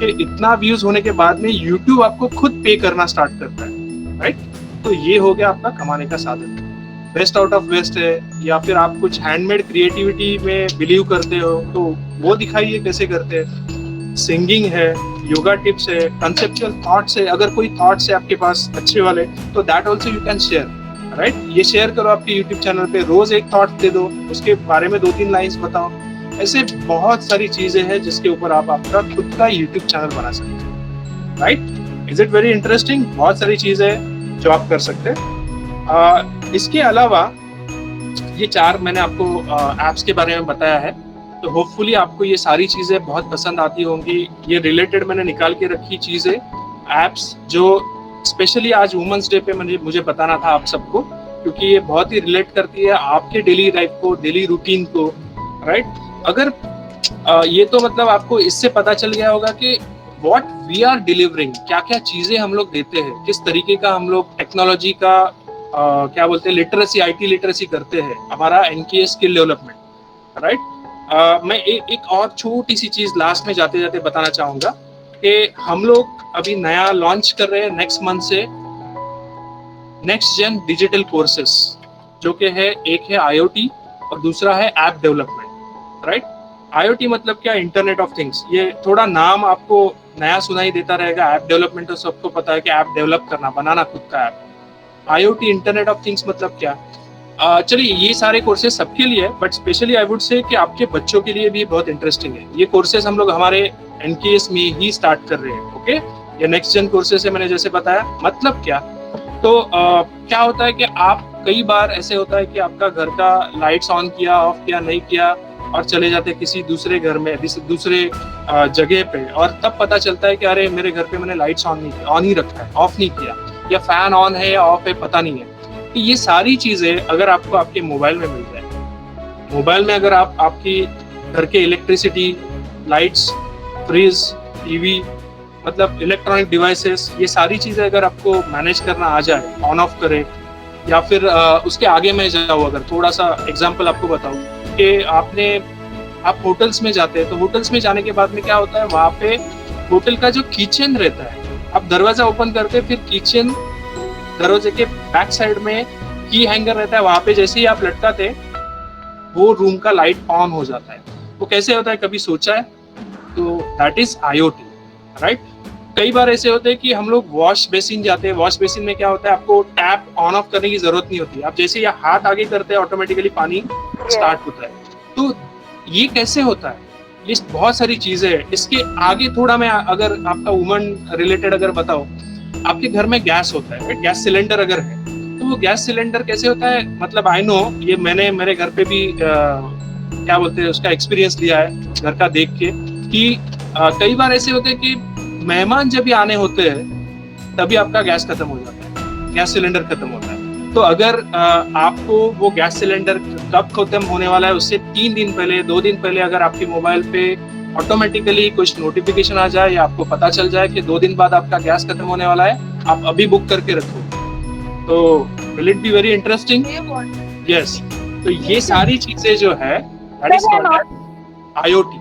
कि इतना व्यूज होने के बाद में यूट्यूब आपको खुद पे करना स्टार्ट करता है, राइट। तो ये हो गया आपका कमाने का साधन। बेस्ट आउट ऑफ वेस्ट है, या फिर आप कुछ हैंडमेड क्रिएटिविटी में बिलीव करते हो तो वो दिखाइए कैसे करते हैं। सिंगिंग है, योगा टिप्स है, कंसेप्चुअल थॉट्स है। अगर कोई थॉट्स है आपके पास अच्छे वाले तो that also you can share, right. ये शेयर करो आपके यूट्यूब चैनल पे, रोज एक थॉट दे दो, उसके बारे में 2-3 लाइन्स बताओ। ऐसे बहुत सारी चीजें हैं जिसके ऊपर आप आपका खुद का यूट्यूब चैनल बना सकते हैं, right. Is it very interesting. बहुत सारी चीजें हैं जो आप कर सकते हैं। इसके अलावा ये 4 मैंने आपको एप्स के बारे में बताया है, तो होपफुली आपको ये सारी चीजें बहुत पसंद आती होंगी। ये रिलेटेड मैंने निकाल के रखी चीजें, एप्स जो स्पेशली आज वुमेन्स डे पे मुझे बताना था आप सबको, क्योंकि ये बहुत ही रिलेट करती है आपके डेली लाइफ को, डेली रूटीन को, राइट। अगर ये तो मतलब आपको इससे पता चल गया होगा कि व्हाट वी आर डिलीवरिंग, क्या क्या चीजें हम लोग देते हैं, किस तरीके का हम लोग टेक्नोलॉजी का क्या बोलते हैं लिटरेसी, IT लिटरेसी करते हैं, हमारा NKS स्किल डेवलपमेंट, राइट। मैं एक और छोटी सी चीज लास्ट में जाते जाते बताना चाहूंगा कि हम लोग अभी नया लॉन्च कर रहे हैं नेक्स्ट मंथ से नेक्स्ट जेन डिजिटल कोर्सेस, जो कि है एक है IoT और दूसरा है ऐप डेवलपमेंट, राइट। IoT मतलब क्या, इंटरनेट ऑफ थिंग्स। ये थोड़ा नाम आपको नया सुनाई देता रहेगा। ऐप डेवलपमेंट तो सबको पता है कि ऐप डेवलप करना, बनाना खुद का app. IoT internet of things मतलब क्या। चलिए ये सारे कोर्सेज सबके लिए है, but specially I would say कि आपके बच्चों के लिए भी बहुत इंटरेस्टिंग है। ये कोर्सेज हम लोग हमारे NKS में ही स्टार्ट कर रहे हैं, ओके। ये नेक्स्ट जेन कोर्सेज है, मैंने जैसे बताया। मतलब क्या, तो क्या होता है कि आप कई बार ऐसे होता है कि आपका घर का लाइट्स ऑन किया, ऑफ किया, नहीं किया, और चले जाते किसी दूसरे घर में, दूसरे जगह पे, और तब पता चलता है कि अरे मेरे घर पे मैंने लाइट्स ऑन ही रखा है, ऑफ नहीं किया, या फैन ऑन है या ऑफ है, पता नहीं है। तो ये सारी चीजें अगर आपको आपके मोबाइल में मिल जाए, मोबाइल में अगर आप आपकी घर के इलेक्ट्रिसिटी, लाइट्स, फ्रिज, टीवी, मतलब इलेक्ट्रॉनिक डिवाइसेस, ये सारी चीजें अगर आपको मैनेज करना आ जाए, ऑन ऑफ करे, या फिर उसके आगे मैं जाऊँ, अगर थोड़ा सा एग्जांपल आपको बताऊँ कि आप होटल्स में जाते हैं, तो होटल्स में जाने के बाद में क्या होता है, वहाँ पे होटल का जो किचन रहता है, आप दरवाजा ओपन करके फिर किचन दरवाजे के बैक साइड में की हैंगर रहता है, वहां पे जैसे ही आप लटकाते वो रूम का लाइट ऑन हो जाता है। वो कैसे होता है, कभी सोचा है? तो दैट इज IoT, राइट। कई बार ऐसे होते हैं कि हम लोग वॉश बेसिन जाते हैं, वॉश बेसिन में क्या होता है, आपको टैप ऑन ऑफ करने की जरूरत नहीं होती, आप जैसे ही हाथ आगे करते हैं ऑटोमेटिकली पानी स्टार्ट होता है। तो ये कैसे होता है, ये बहुत सारी चीजें हैं। इसके आगे थोड़ा मैं अगर आपका वुमन रिलेटेड अगर बताओ, आपके घर में गैस होता है, गैस सिलेंडर अगर है, तो वो गैस सिलेंडर कैसे होता है, मतलब आई नो, ये मैंने मेरे घर पे भी क्या बोलते हैं उसका एक्सपीरियंस लिया है घर का देख के, कि कई बार ऐसे होते हैं कि मेहमान जब भी आने होते हैं तभी आपका गैस खत्म हो जाता है, गैस सिलेंडर खत्म होता है। तो अगर आपको वो गैस सिलेंडर कब खत्म होने वाला है उससे 3 दिन पहले, 2 दिन पहले अगर आपके मोबाइल पे ऑटोमेटिकली कुछ नोटिफिकेशन आ जाए या आपको पता चल जाए कि 2 दिन बाद आपका गैस खत्म होने वाला है, आप अभी बुक करके रखो, तो will it be very interesting? Yes. तो ये सारी चीजें जो है that is called IoT,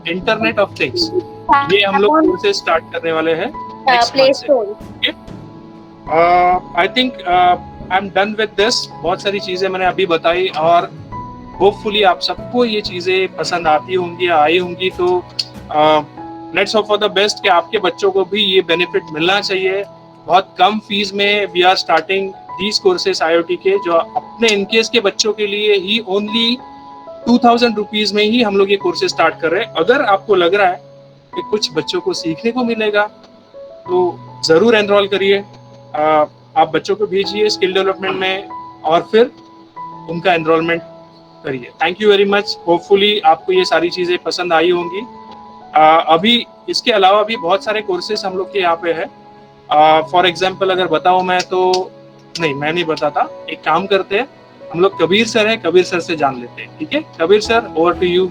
internet of things. ये हम लोग कोर्सेज स्टार्ट करने वाले हैं play store. I think I am done with this. बहुत सारी चीजें मैंने अभी बताई और होपफुली आप सबको ये चीजें पसंद आती होंगी, आई होंगी। तो let's hope for the best कि आपके बच्चों को भी ये बेनिफिट मिलना चाहिए। बहुत कम फीस में we are starting these courses IoT के, जो अपने इनकेस के बच्चों के लिए ही ओनली 2000 रुपीज में ही हम लोग ये कोर्सेज स्टार्ट कर रहे हैं। अगर आपको लग रहा है कि कुछ बच्चों को सीखने को मिलेगा तो जरूर एनरोल करिए, आप बच्चों को भेजिए स्किल डेवलपमेंट में और फिर उनका एनरोलमेंट करिए। Thank you very much. Hopefully आपको ये सारी चीजें पसंद आई होंगी। अभी इसके अलावा भी बहुत सारे कोर्सेज हम लोग के यहाँ पे है। फॉर एग्जाम्पल अगर बताऊं मैं तो नहीं, मैं नहीं बताता, एक काम करते हैं, हम लोग कबीर सर है, कबीर सर से जान लेते हैं। ठीक है Kabir sir, over to you.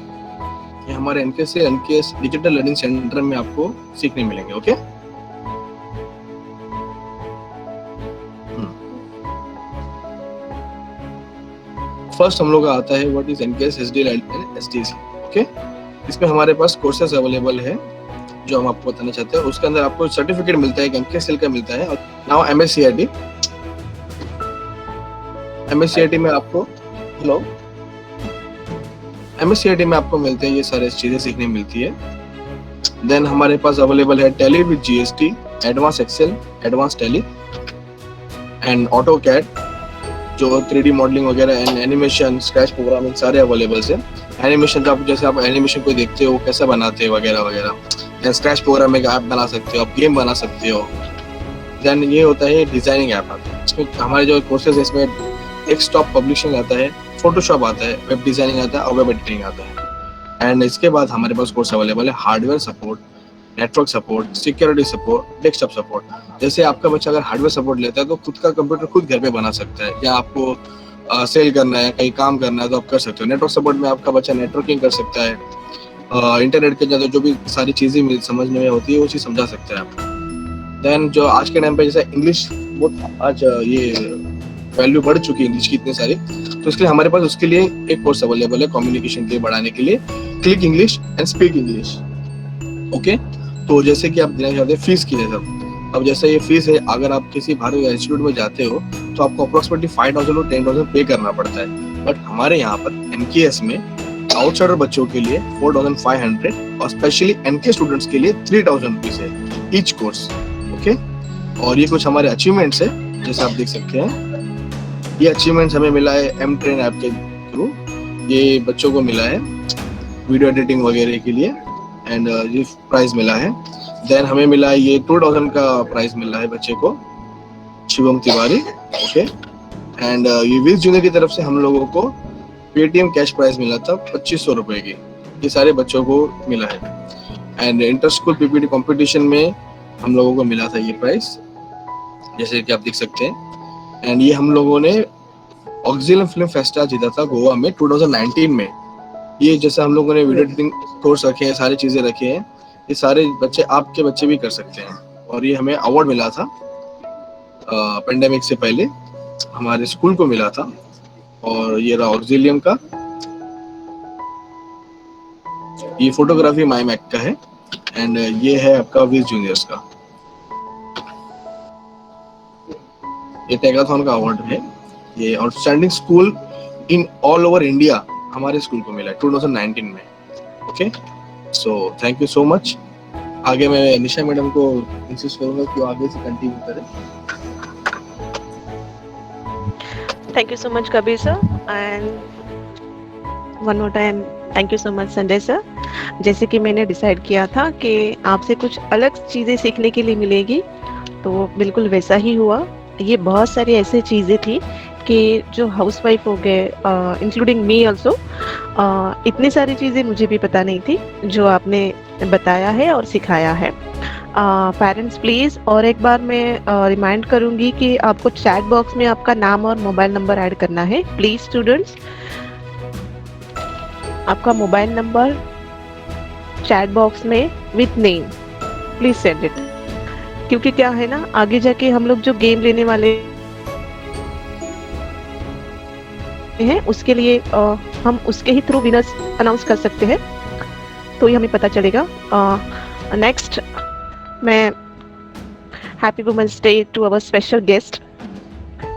हमारे NKS डिजिटल लर्निंग सेंटर में आपको सीखने मिलेंगे। ओके, फर्स्ट हम लोग का आता है what is NKS SDL and STC। Okay, इसमें हमारे पास कोर्सेज अवेलेबल है जो हम आपको बताना चाहते हैं। उसके अंदर आपको सर्टिफिकेट मिलता है, MKSL का मिलता है। और नाउ MSCIT में आपको MSCIT में आपको मिलते हैं, ये सारे चीजें सीखने मिलती है। देन हमारे पास अवेलेबल है Tally with GST, advance Excel, advance Tally and AutoCAD, जो 3D मॉडलिंग वगैरह एंड एनिमेशन, स्क्रैच प्रोग्रामिंग सारे अवेलेबल है। एनिमेशन का जैसे आप एनिमेशन को देखते हो कैसा बनाते हैं वगैरह वगैरह, स्क्रैच प्रोग्राम में आप बना सकते हो, आप गेम बना सकते हो। देन ये होता है डिजाइनिंग ऐप आता है। इसमें हमारे जो कोर्सेज है इसमें डेस्कटॉप पब्लिशिंग आता है, फोटोशॉप आता है, वेब डिजाइनिंग आता है और वेब एडिटिंग आता है। एंड इसके बाद हमारे पास कोर्स अवेलेबल है hardware support, network support, security support, desktop support. जैसे आपका बच्चा अगर हार्डवेयर सपोर्ट लेता है तो खुद का कंप्यूटर खुद घर पे बना सकता है, या आपको सेल करना है, कहीं काम करना है तो आप कर सकते हो। नेटवर्क सपोर्ट में आपका बच्चा नेटवर्किंग कर सकता है, इंटरनेट के अंदर जो भी सारी चीजें समझने में होती है वो चीज समझा सकता है आपको। देन जो आज के टाइम पे जैसे इंग्लिश बहुत आज ये वैल्यू बढ़ चुकी है इंग्लिश की इतनी सारी, तो इसके लिए हमारे पास उसके लिए एक कोर्स अवेलेबल है कम्युनिकेशन के लिए बढ़ाने के लिए, click English and speak English. Okay, तो जैसे कि आप देना चाहते हैं फीस की है सब। अब जैसे ये फीस है, अगर आप किसी भारतीय इंस्टीट्यूट में जाते हो तो आपको अप्रोक्सीमेटली 5000 और 10,000 पे करना पड़ता है। बट हमारे यहाँ पर NKS में आउटसाइडर बच्चों के लिए 4500 और स्पेशली NK स्टूडेंट्स के लिए 3000 रुपीज है ईच कोर्स। ओके, और ये कुछ हमारे अचीवमेंट्स है, जैसे आप देख सकते हैं। ये अचीवमेंट्स हमें मिला है M-Train ऐप के थ्रू, ये बच्चों को मिला है वीडियो एडिटिंग वगैरह के लिए, एंड ये प्राइज मिला है। देन हमें मिला है ये 2000 का प्राइज मिला है बच्चे को, शिवम तिवारी। ओके, एंड ये विज जूनियर की तरफ से हम लोगों को पेटीएम कैश प्राइज मिला था 2500 रुपए की, ये सारे बच्चों को मिला है। And inter school PPT competition में हम लोगों को मिला था ये प्राइज, जैसे कि आप देख सकते हैं। एंड ये हम लोगों ने ऑक्सिलम फिल्म फेस्टिवल जीता था गोवा में 2019 में। ये जैसे हम लोगों ने वीडियो एडिटिंग कोर्स रखे हैं, सारी चीजें रखे हैं, ये सारे बच्चे आपके बच्चे भी कर सकते हैं। और ये हमें अवार्ड मिला था पेंडेमिक से पहले, हमारे स्कूल को मिला था। और ये रहा ऑक्सिलियम का, ये फोटोग्राफी माई मैक का है। एंड ये है आपका विज जूनियर्स का, ये टैगाथॉन का अवार्ड है। ये outstanding school in all over India हमारे स्कूल को मिला है 2019 में। Okay, so thank you so much. आगे मैं निशा मैडम को इंसिस्ट करूंगा कि वो आगे से कंटिन्यू करें। Thank you so much Kabir sir, and one more time thank you so much Sanjay sir. जैसे कि मैंने डिसाइड किया था कि आपसे कुछ अलग चीज़ें सीखने के लिए मिलेगी, तो बिल्कुल वैसा ही हुआ। ये बहुत सारी ऐसी चीज़ें थी कि जो हाउसवाइफ हो गए, इंक्लूडिंग मी ऑल्सो, इतनी सारी चीज़ें मुझे भी पता नहीं थी जो आपने बताया है और सिखाया है। पेरेंट्स प्लीज़ और एक बार मैं रिमाइंड करूँगी कि आपको चैट बॉक्स में आपका नाम और मोबाइल नंबर ऐड करना है। प्लीज़ स्टूडेंट्स, आपका मोबाइल नंबर चैट बॉक्स में with name please send it, क्योंकि क्या है ना, आगे जाके हम लोग जो गेम लेने वाले हैं उसके लिए हम उसके ही थ्रू विनर्स अनाउंस कर सकते हैं, तो ही हमें पता चलेगा। नेक्स्ट, मैं happy women's Day to our special guest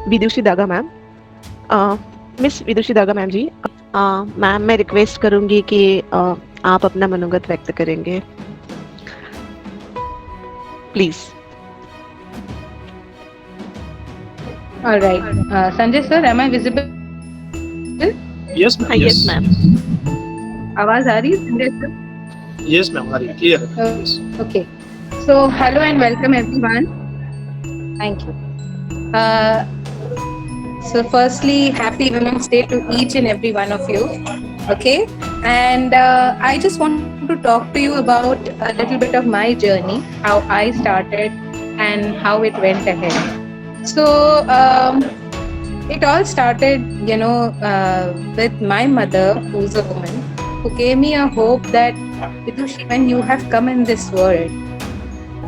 Vidushi Daga ma'am. Miss Vidushi Daga ma'am ji, ma'am मैं रिक्वेस्ट करूंगी कि आप अपना मनोगत व्यक्त करेंगे please. All right. Sanjay sir, am I visible? Yes ma'am, yes ma'am. आवाज आ रही है संजय सर? यस मैम, आ रही है, क्लियर है। Okay. So, hello and welcome everyone. Thank you. So, firstly, happy Women's Day to each and every one of you. Okay. And I just want to talk to you about a little bit of my journey, how I started and how it went ahead. So, it all started, with my mother, who's a woman, who gave me a hope that, Vidushi, when you have come in this world,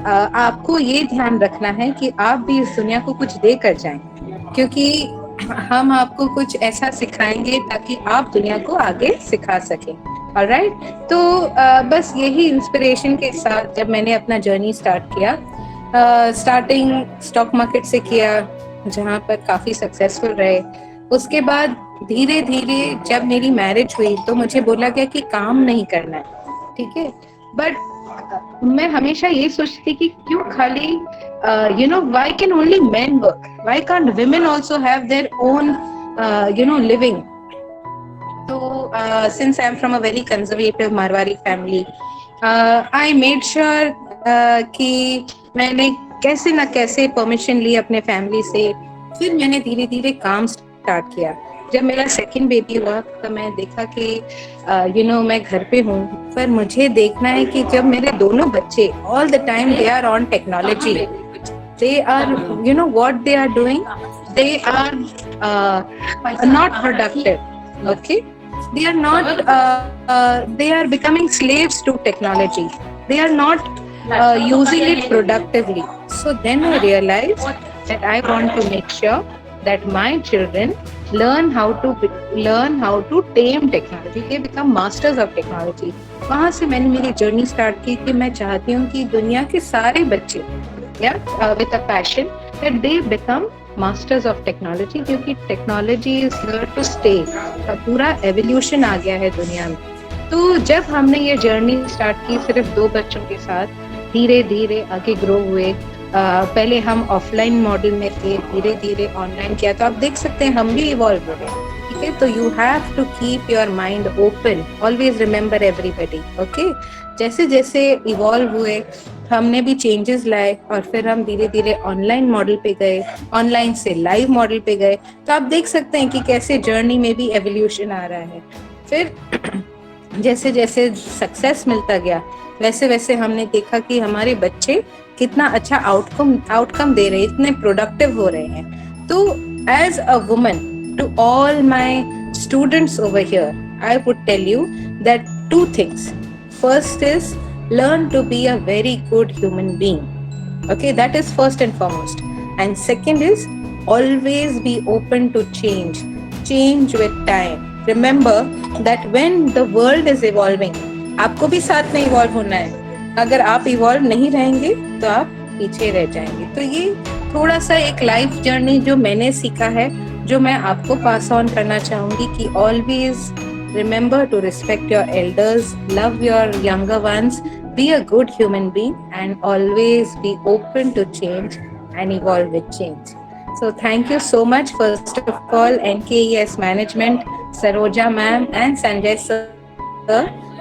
आपको ये ध्यान रखना है कि आप भी इस दुनिया को कुछ दे कर जाएं, क्योंकि हम आपको कुछ ऐसा सिखाएंगे ताकि आप दुनिया को आगे सिखा सकें। ऑलराइट, तो बस यही इंस्पिरेशन के साथ जब मैंने अपना जर्नी स्टार्ट किया, स्टार्टिंग स्टॉक मार्केट से किया, जहाँ पर काफी सक्सेसफुल रहे। उसके बाद धीरे धीरे जब मेरी मैरिज हुई तो मुझे बोला गया कि काम नहीं करना है, ठीक है, बट मैं हमेशा ये सोचती कि क्यों खाली why can only men work, why can't women also have their own living. So since I am from a very conservative Marwari family, I made sure कि मैंने कैसे ना कैसे परमिशन ली अपने फैमिली से। फिर मैंने धीरे धीरे काम स्टार्ट किया। जब मेरा सेकंड बेबी हुआ तो मैं देखा कि मैं घर पे हूँ, पर मुझे देखना है कि जब मेरे दोनों बच्चे all the time they are on technology, they are what they are doing, they are not productive, okay, they are not they are becoming slaves to technology, they are not using it productively. So then I realized that I want to make sure that my children learn how to tame technology, they become masters of technology. वहाँ से मैंने मेरी journey start की कि मैं चाहती हूँ कि दुनिया के सारे बच्चे with a passion that they become masters of technology, क्योंकि technology is here to stay. पूरा एवोल्यूशन आ गया है दुनिया में। तो जब हमने ये जर्नी स्टार्ट की सिर्फ 2 बच्चों के साथ, धीरे धीरे आगे ग्रो हुए। पहले हम ऑफलाइन मॉडल में थे, धीरे धीरे ऑनलाइन किया, तो आप देख सकते हैं हम भी इवॉल्व हो गए, ठीक है। तो you have to keep your mind open, always remember everybody, okay. जैसे जैसे इवॉल्व हुए हमने भी चेंजेस लाए, और फिर हम धीरे धीरे ऑनलाइन मॉडल पे गए, ऑनलाइन से लाइव मॉडल पे गए। तो आप देख सकते हैं कि कैसे जर्नी में भी एवोल्यूशन आ रहा है। फिर जैसे जैसे सक्सेस मिलता गया, वैसे वैसे हमने देखा कि हमारे बच्चे कितना अच्छा आउटकम दे रहे हैं, इतने प्रोडक्टिव हो रहे हैं। तो as a woman, to all my students over here, I would tell you that 2 things. First is learn to be a very good human being, okay, that is first and foremost. And second is always be open to change with time. Remember that when the world is evolving, आपको भी साथ में evolve होना है, अगर आप evolve नहीं रहेंगे तो आप पीछे रह जाएंगे। तो ये थोड़ा सा एक लाइफ जर्नी जो मैंने सीखा है, जो मैं आपको पास ऑन करना चाहूंगी कि always remember to respect your elders, love your younger ones, be a good human being, and always be open to change and evolve with change. So thank you so much, first of all, NKES management, Saroja ma'am and Sanjay sir,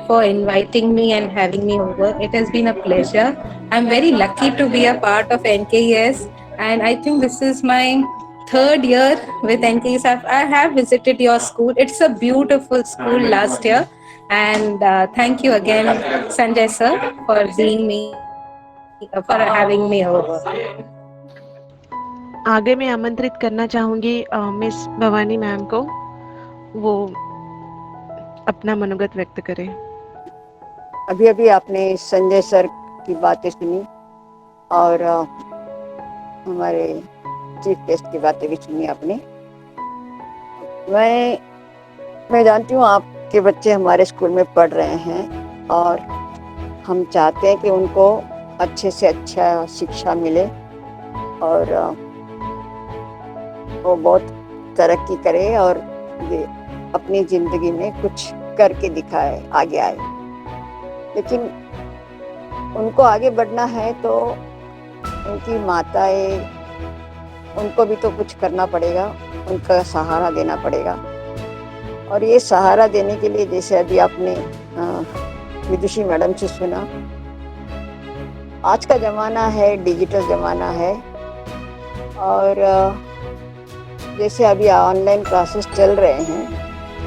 for inviting me and having me over. It has been a pleasure. I'm very lucky to be a part of NKES, and I think this is my third year with NKES. I have visited your school. It's a beautiful school last year. And thank you again, Sanjay sir, for having me over. आगे मैं आमंत्रित करना चाहूंगी miss Bhavani ma'am को, वो अपना मनोगत व्यक्त करें। अभी अभी आपने संजय सर की बातें सुनी और हमारे चीफ गेस्ट की बातें भी सुनी आपने। मैं जानती हूँ आपके बच्चे हमारे स्कूल में पढ़ रहे हैं और हम चाहते हैं कि उनको अच्छे से अच्छा शिक्षा मिले और वो बहुत तरक्की करे और ये अपनी ज़िंदगी में कुछ करके दिखाए, आगे आए। लेकिन उनको आगे बढ़ना है तो उनकी माताएं, उनको भी तो कुछ करना पड़ेगा, उनका सहारा देना पड़ेगा। और ये सहारा देने के लिए, जैसे अभी आपने विदुषी मैडम से सुना, आज का ज़माना है, डिजिटल ज़माना है और जैसे अभी ऑनलाइन क्लासेस चल रहे हैं,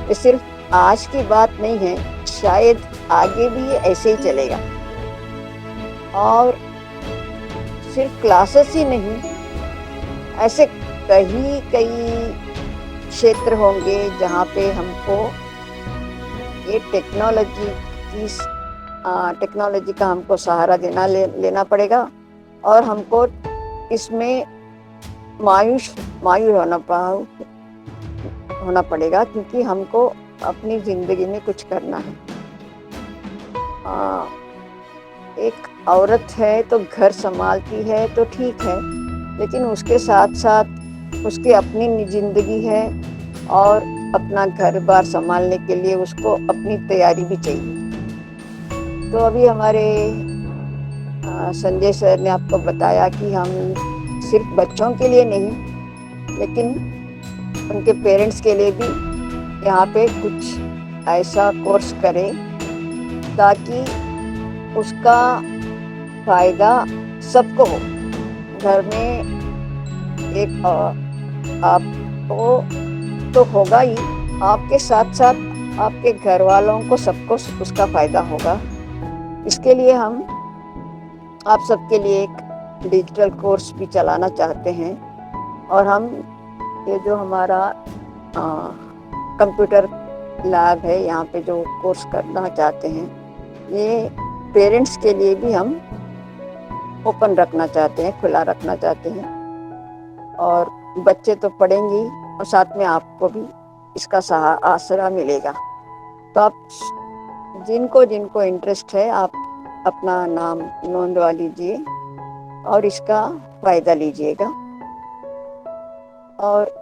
ये सिर्फ आज की बात नहीं है, शायद आगे भी ये ऐसे ही चलेगा। और सिर्फ क्लासेस ही नहीं, ऐसे कई क्षेत्र होंगे जहाँ पे हमको ये टेक्नोलॉजी का हमको सहारा लेना पड़ेगा और हमको इसमें मायूस होना पड़ेगा, क्योंकि हमको अपनी ज़िंदगी में कुछ करना है। एक औरत है तो घर संभालती है तो ठीक है, लेकिन उसके साथ साथ उसकी अपनी ज़िंदगी है और अपना घर बार संभालने के लिए उसको अपनी तैयारी भी चाहिए। तो अभी हमारे संजय सर ने आपको बताया कि हम सिर्फ बच्चों के लिए नहीं, लेकिन उनके पेरेंट्स के लिए भी यहाँ पे कुछ ऐसा कोर्स करें ताकि उसका फ़ायदा सबको हो। घर में एक आपको तो होगा ही, आपके साथ साथ आपके घर वालों को सबको उसका फ़ायदा होगा। इसके लिए हम आप सबके लिए एक डिजिटल कोर्स भी चलाना चाहते हैं और हम ये जो हमारा कंप्यूटर लैब है, यहाँ पे जो कोर्स करना चाहते हैं, ये पेरेंट्स के लिए भी हम ओपन रखना चाहते हैं, खुला रखना चाहते हैं। और बच्चे तो पढ़ेंगे और साथ में आपको भी इसका आसरा मिलेगा। तो आप जिनको इंटरेस्ट है, आप अपना नाम नोंदवा लीजिए और इसका फ़ायदा लीजिएगा। और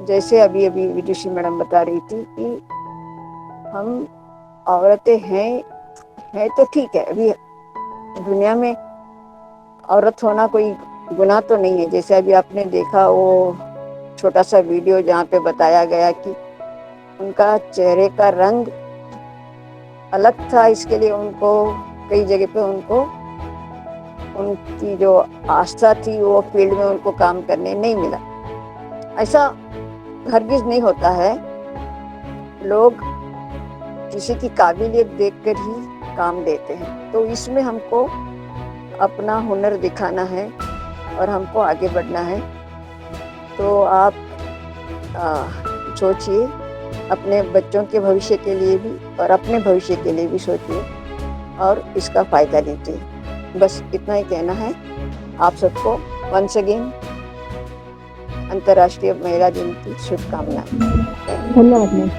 जैसे अभी विदुषी मैडम बता रही थी कि हम औरतें हैं तो ठीक है, अभी दुनिया में औरत होना कोई गुनाह तो नहीं है। जैसे अभी आपने देखा वो छोटा सा वीडियो जहाँ पे बताया गया कि उनका चेहरे का रंग अलग था, इसके लिए उनको कई जगह पे उनकी जो आस्था थी वो फील्ड में उनको काम करने नहीं मिला। ऐसा हरगिज नहीं होता है, लोग किसी की काबिलियत देखकर ही काम देते हैं। तो इसमें हमको अपना हुनर दिखाना है और हमको आगे बढ़ना है। तो आप सोचिए, अपने बच्चों के भविष्य के लिए भी और अपने भविष्य के लिए भी सोचिए और इसका फ़ायदा लीजिए। बस इतना ही कहना है। आप सबको वंस अगेन अंतर्राष्ट्रीय महिला दिन की शुभकामनाएं। धन्यवाद ma'am.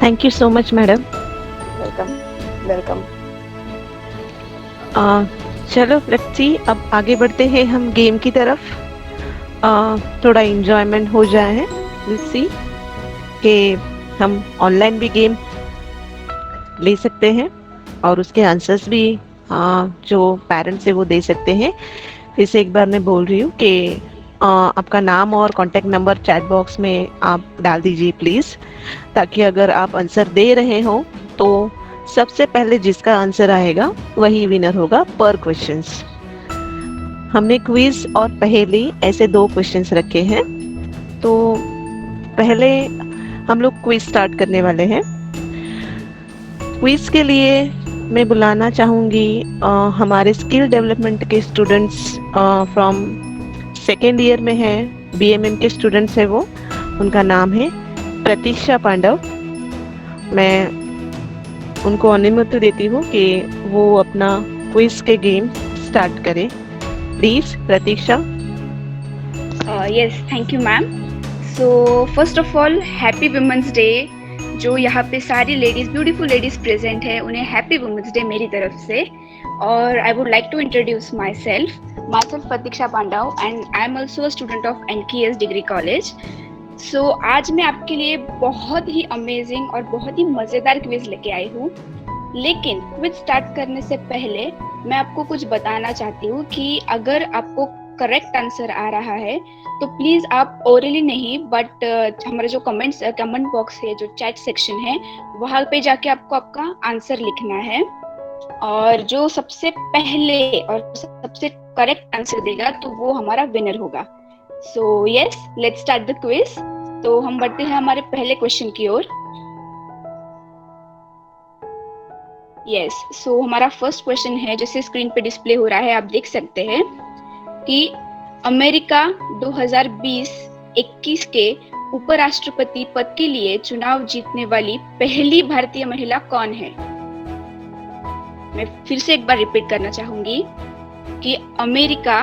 Thank you so much madam. Welcome. Welcome. चलो लेट्स सी, अब आगे बढ़ते हैं हम गेम की तरफ। थोड़ा इंजॉयमेंट हो जाए है। लेट्स सी कि हम ऑनलाइन भी गेम ले सकते हैं और उसके आंसर्स भी जो पेरेंट्स है वो दे सकते हैं। फिर से एक बार मैं बोल रही हूँ कि आपका नाम और कॉन्टेक्ट नंबर चैट बॉक्स में आप डाल दीजिए प्लीज़, ताकि अगर आप आंसर दे रहे हो तो सबसे पहले जिसका आंसर आएगा वही विनर होगा पर क्वेश्चंस। हमने क्विज और पहेली ऐसे 2 क्वेश्चंस रखे हैं। तो पहले हम लोग क्विज स्टार्ट करने वाले हैं। क्विज के लिए मैं बुलाना चाहूँगी हमारे स्किल डेवलपमेंट के स्टूडेंट्स फ्रॉम सेकेंड ईयर में है, बीएमएम के स्टूडेंट्स है वो। उनका नाम है प्रतीक्षा पांडव। मैं उनको अनुमति देती हूँ कि वो अपना क्विज के गेम स्टार्ट करें। Please Pratiksha. Yes, thank you ma'am. So first of all happy women's day. जो यहाँ पे सारी लेडीज, ब्यूटीफुल लेडीज प्रेजेंट है, उन्हें हैप्पी वुमेन्स डे मेरी तरफ से। और I would like to introduce myself Pratiksha Pandav and I am also a student of NKS degree college. So आज मैं आपके लिए बहुत ही अमेजिंग और बहुत ही मज़ेदार क्विज लेके आई हूँ। लेकिन क्विज स्टार्ट करने से पहले मैं आपको कुछ बताना चाहती हूँ कि अगर आपको करेक्ट आंसर आ रहा है तो प्लीज आप ओरली नहीं बट हमारे जो कमेंट बॉक्स है, जो चैट सेक्शन है, वहां पे जाके आपको आपका आंसर लिखना है। और जो सबसे पहले और सबसे करेक्ट आंसर देगा तो वो हमारा विनर होगा। So yes, let's start the quiz. तो हम बढ़ते हैं हमारे पहले क्वेश्चन की ओर। यस, सो हमारा फर्स्ट क्वेश्चन है, जैसे स्क्रीन पे डिस्प्ले हो रहा है आप देख सकते हैं कि अमेरिका 2020-21 के उपराष्ट्रपति पद के लिए चुनाव जीतने वाली पहली भारतीय महिला कौन है? मैं फिर से एक बार रिपीट करना चाहूंगी कि अमेरिका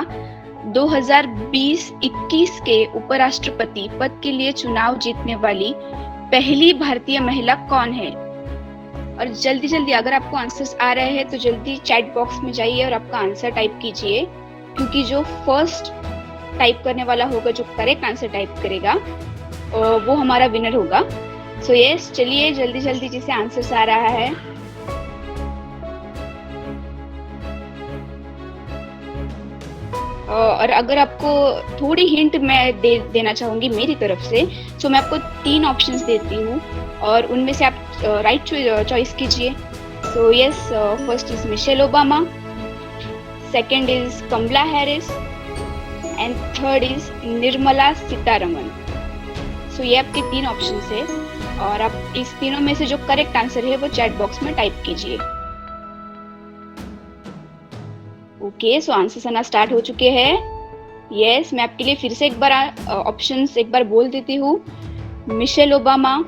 2020-21 के उपराष्ट्रपति पद के लिए चुनाव जीतने वाली पहली भारतीय महिला कौन है? और जल्दी जल्दी अगर आपको आंसर्स आ रहे हैं तो जल्दी चैट बॉक्स में जाइए और आपका आंसर टाइप कीजिए, क्योंकि जो फर्स्ट टाइप करने वाला होगा, जो करेक्ट आंसर टाइप करेगा, वो हमारा विनर होगा। सो यस, चलिए जल्दी जल्दी जिसे आंसर्स आ रहा है। और अगर आपको थोड़ी हिंट मैं देना चाहूंगी मेरी तरफ से, तो मैं आपको 3 ऑप्शंस देती हूँ और उनमें से आप राइट चॉइस कीजिए। So yes, first is Michelle Obama, second is Kamala Harris and third is Nirmala Sitharaman. So ये आपके 3 ऑप्शंस है और आप इस तीनों में से जो करेक्ट आंसर है वो चैट बॉक्स में टाइप कीजिए। ओके, सो आंसर्स आना स्टार्ट हो चुके हैं। यस, मैं आपके लिए फिर से एक बार ऑप्शंस एक बार बोल देती हूँ। Michelle Obama,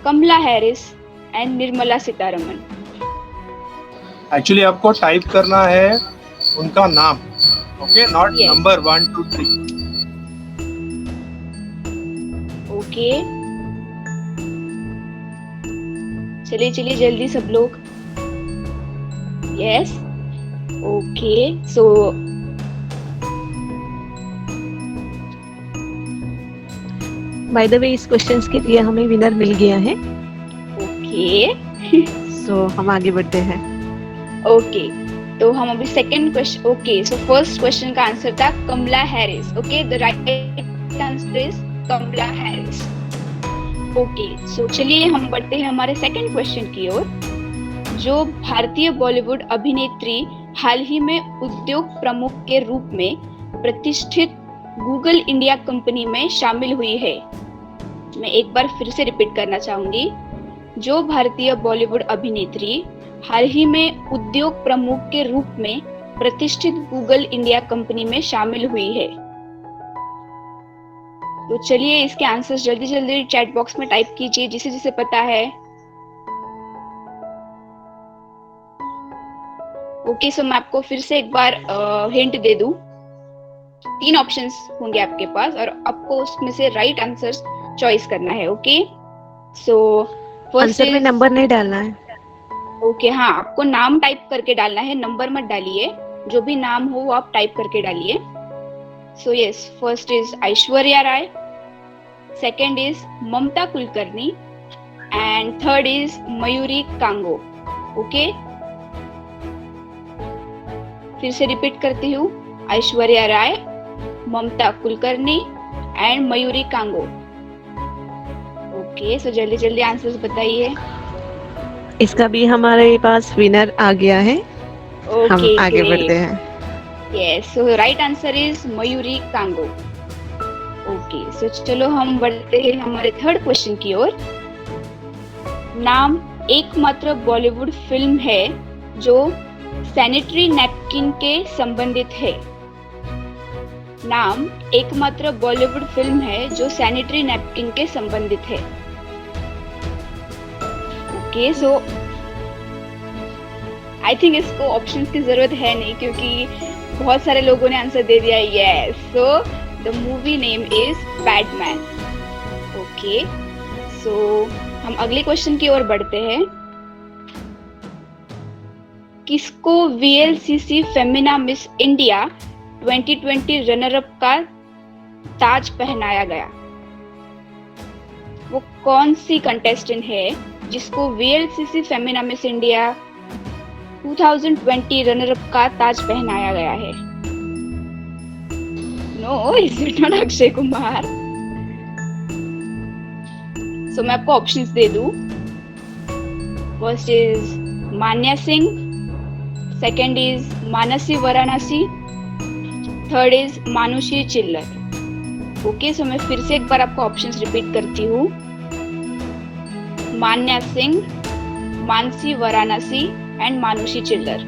Kamala Harris and Nirmala Sitharaman. Actually आपको टाइप करना है उनका नाम, ओके, नॉट नंबर 1 2 3। ओके, चलिए चलिए जल्दी सब लोग। Yes, okay, so by the way इस क्वेश्चंस के लिए हमें विनर मिल गया है। ओके, सो हम आगे बढ़ते हैं। ओके, तो हम अभी second question. Okay, so first question का आंसर था Kamala Harris. Okay, the right answer is Kamala Harris. Okay, so चलिए हम बढ़ते हैं हमारे सेकंड क्वेश्चन की ओर। जो भारतीय बॉलीवुड अभिनेत्री हाल ही में उद्योग प्रमुख के रूप में प्रतिष्ठित गूगल इंडिया कंपनी में शामिल हुई है। मैं एक बार फिर से रिपीट करना चाहूंगी। जो भारतीय बॉलीवुड अभिनेत्री हाल ही में उद्योग प्रमुख के रूप में प्रतिष्ठित गूगल इंडिया कंपनी में शामिल हुई है। तो चलिए इसके आंसर्स जल्दी जल्दी चैट बॉक्स में टाइप कीजिए, जिसे जिसे पता है। ओके, सो मैं आपको फिर से एक बार हिंट दे दूं। 3 ऑप्शंस होंगे आपके पास और आपको उसमें से राइट आंसर्स चॉइस करना है। ओके, सो आंसर में नंबर नहीं डालना है। ओके हाँ, आपको नाम टाइप करके डालना है, नंबर मत डालिए, जो भी नाम हो वो आप टाइप करके डालिए। So yes, first is Aishwarya Rai, second is Mamata Kulkarni and third is Mayuri Kango. Okay, फिर से रिपीट करती हूँ, Aishwarya Rai, Mamata Kulkarni and Mayuri Kango. Okay, so जल्दी जल्दी आंसर्स बताइए। इसका भी हमारे पास विनर आ गया है। हम Okay, आगे great. बढ़ते हैं। Yes, so right answer is Mayuri Kango. Okay, so चलो हम बढ़ते हैं हमारे थर्ड क्वेश्चन की ओर। नाम एकमात्र बॉलीवुड फिल्म है जो सैनिटरी नैपकिन के संबंधित है। नाम एकमात्र बॉलीवुड फिल्म है जो सैनिटरी नैपकिन के संबंधित है। ओके, सो आई थिंक इसको ऑप्शंस की जरूरत है नहीं क्योंकि बहुत सारे लोगों ने आंसर दे दिया। Yes, so the movie name is Batman. Okay, so हम अगले क्वेश्चन की ओर बढ़ते हैं। किसको VLCC Femina Miss India 2020 runner up का ताज पहनाया गया? वो कौन सी कंटेस्टेंट है जिसको VLCC Femina Miss India 2020 runner up का ताज पहनाया गया है? No, is it not Akshay Kumar? So मैं आपको ऑप्शंस दे दूं। First is Manya Singh, second is Mansi Varanasi, third is Manushi Chhillar. Okay, सो मैं फिर से एक बार आपको ऑप्शंस रिपीट करती हूँ। Manya Singh, Mansi Varanasi and Manushi Chhillar.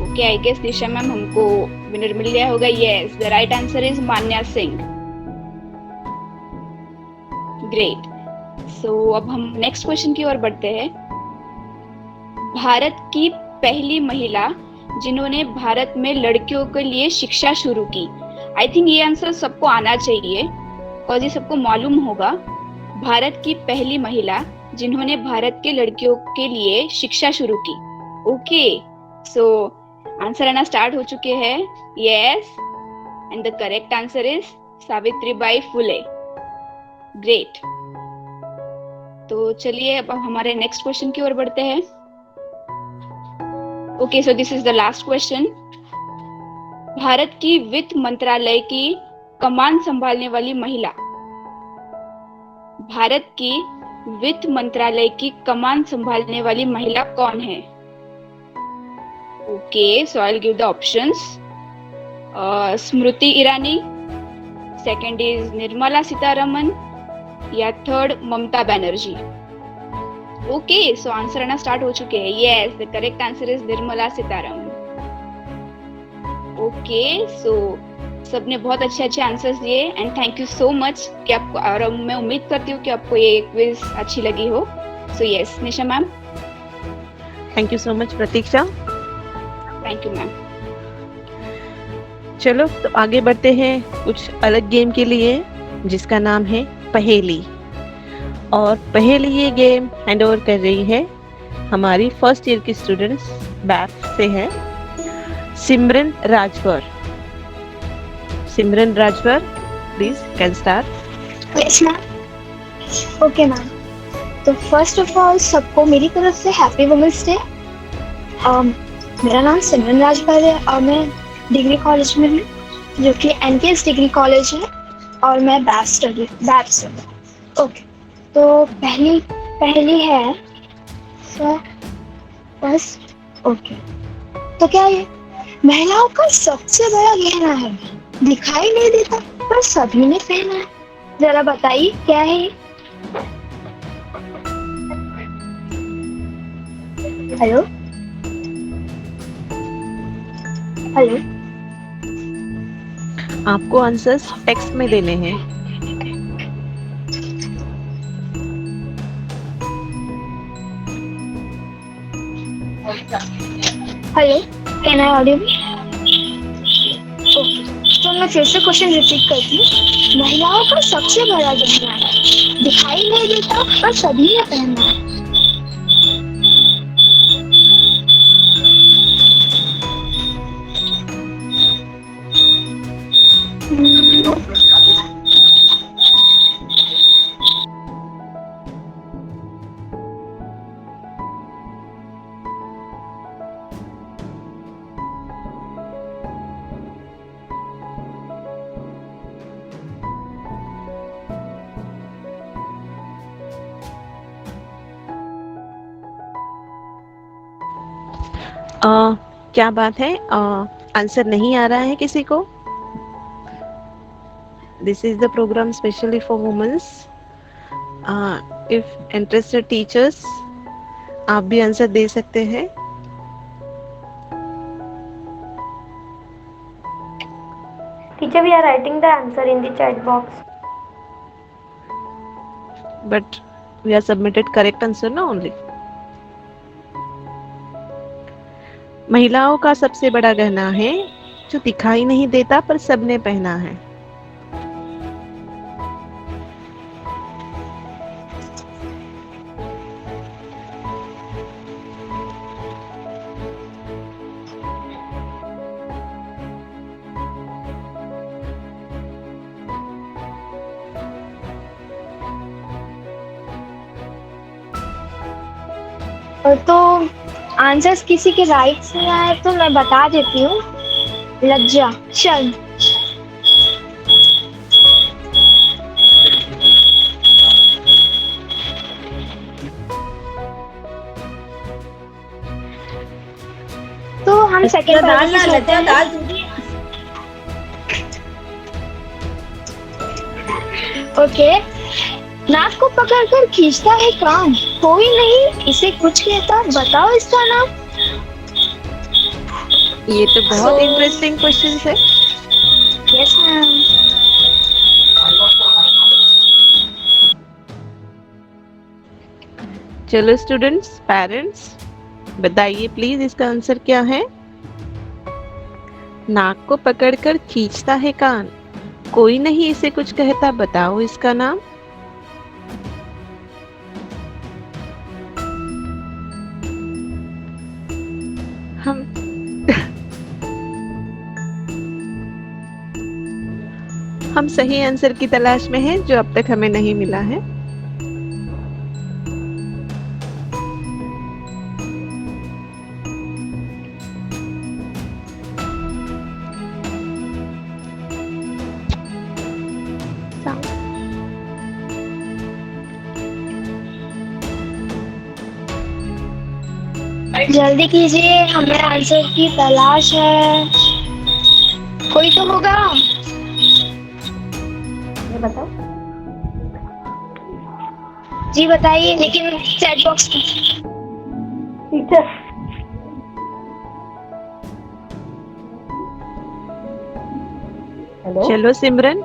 Okay, I guess Disha ma'am हमको विनर मिल गया होगा। Yes, the right answer is Manya Singh. Great, so अब हम नेक्स्ट क्वेश्चन की ओर बढ़ते हैं। भारत की पहली महिला जिन्होंने भारत में लड़कियों के लिए शिक्षा शुरू की। आई थिंक ये आंसर सबको आना चाहिए और ये सबको मालूम होगा। भारत की पहली महिला जिन्होंने भारत के लड़कियों के लिए शिक्षा शुरू की। ओके, सो आंसर आना स्टार्ट हो चुके हैं। Yes, and the correct answer is Savitribai Phule. Great, तो चलिए अब हमारे नेक्स्ट क्वेश्चन की ओर बढ़ते हैं। Okay, so this is the last question. Bharat की वित्त मंत्रालय की कमान संभालने वाली महिला। भारत की वित्त मंत्रालय की कमान संभालने वाली महिला कौन है? Okay, so I will give the options. Smriti Irani, second is Nirmala Sitharaman या third Mamata Banerjee. Okay, so answer आना स्टार्ट हो चुके हैं। Yes, the correct answer is Nirmala Sitharaman. Okay, so सबने बहुत अच्छे आंसर्स दिए and thank you so much कि आपको, और मैं उम्मीद करती हूँ कि आपको ये क्विज अच्छी लगी हो। So yes, Nisha ma'am. Thank you so much Pratiksha. Thank you ma'am. चलो तो आगे बढ़ते हैं कुछ अलग गेम के लिए जिसका नाम है पहेली। और पहेली ये गेम हैंड ओवर कर रही है हमारी फर्स्ट ईयर की स्टूडेंट्स बैक से है Simran Rajwar. Simran Rajwar, please can start. Yes ma'am. Okay ma'am, तो फर्स्ट ऑफ ऑल सबको मेरी तरफ से हैप्पी वुमेन्स डे। मेरा नाम सिमरन राजवर है और मैं डिग्री कॉलेज में हूँ जो कि NKS डिग्री कॉलेज है और मैं बैच स्टडी ओके, तो पहली है फर्स्ट। ओके, तो क्या ये महिलाओं का सबसे बड़ा गहना है, दिखाई नहीं देता पर सभी ने पहना है, जरा बताइए क्या है ये? हेलो हेलो, आपको आंसर्स टेक्स्ट में देने हैं। Hello, can I audible? Okay, तो मैं फिर से क्वेश्चन रिपीट करती हूँ। महिलाओं का सबसे बड़ा गहना है, दिखाई नहीं देता पर सभी ने पहनना है। क्या बात है, आंसर नहीं आ रहा है किसी को? This is the program specially for women's. If interested teachers, आप भी आंसर दे सकते हैं। Teacher, we are writing the answer in the chat box. But we are submitted correct answer ना only. महिलाओं का सबसे बड़ा गहना है जो दिखाई नहीं देता पर सबने पहना है। तो आंसर्स किसी के राइट से आए तो मैं बता देती हूँ। लज्जा, शर्म। तो हम सेकंड ओके। नाक को पकड़कर खींचता है कान, कोई नहीं इसे कुछ कहता, बताओ इसका नाम। ये तो बहुत इंटरेस्टिंग क्वेश्चन है। Yes ma'am. चलो स्टूडेंट्स, पेरेंट्स, बताइए प्लीज इसका आंसर क्या है। नाक को पकड़कर खींचता है कान, कोई नहीं इसे कुछ कहता, बताओ इसका नाम। हम सही आंसर की तलाश में हैं जो अब तक हमें नहीं मिला है। जल्दी कीजिए, हमें आंसर की तलाश है। कोई तो होगा। बताओ जी बताइए, लेकिन चैट बॉक्स में। टीचर, हेलो, चलो सिमरन।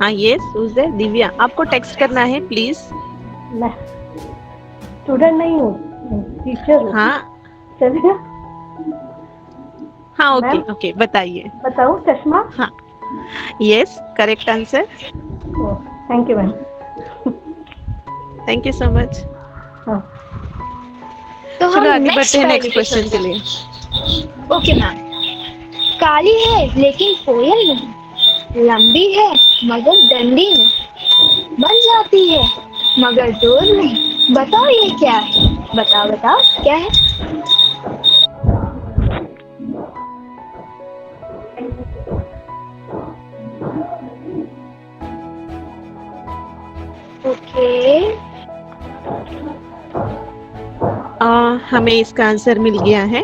हाँ यस, दिव्या, आपको टेक्स्ट करना है प्लीज। मैं स्टूडेंट नहीं हूँ, टीचर हूँ। हाँ चलिए। हाँ ओके ओके, बताइए। बताओ, चश्मा। हाँ yes, correct answer. Thank you ma'am. Thank you so much. तो चलो आगे बढ़ते हैं नेक्स्ट क्वेश्चन के लिए। Okay ma'am. काली है लेकिन कोयल नहीं, लंबी है मगर डंडी नहीं, बन जाती है मगर डोर नहीं, बताओ ये क्या है। बताओ बताओ क्या है। ओके, हमें इसका आंसर मिल गया है।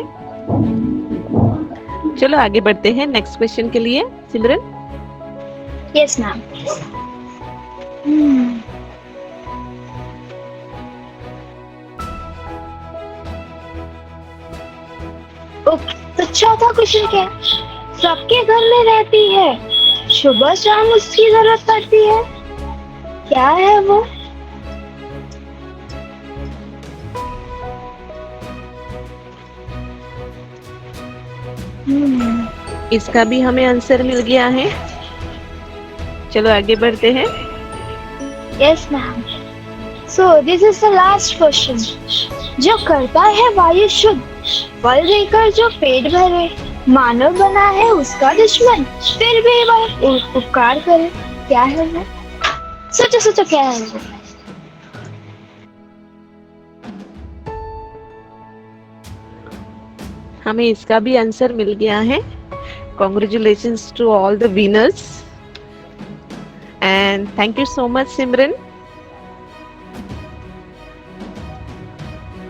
चलो आगे बढ़ते हैं नेक्स्ट क्वेश्चन के लिए। सिमरन। Yes ma'am. ओके, तो चौथा क्वेश्चन क्या है। सबके घर में रहती है, सुबह शाम उसकी जरूरत पड़ती है, क्या है वो। इसका भी हमें आंसर मिल गया है। चलो आगे बढ़ते हैं। Yes ma'am. So this is the last question. जो करता है वायु शुद्ध, फल देकर जो पेट भरे, मानव बना है उसका दुश्मन, फिर भी वह उपकार करे, क्या है वो? सोचो सोचो क्या है वो? हमें इसका भी आंसर मिल गया है। Congratulations to all the winners and thank you so much Simran.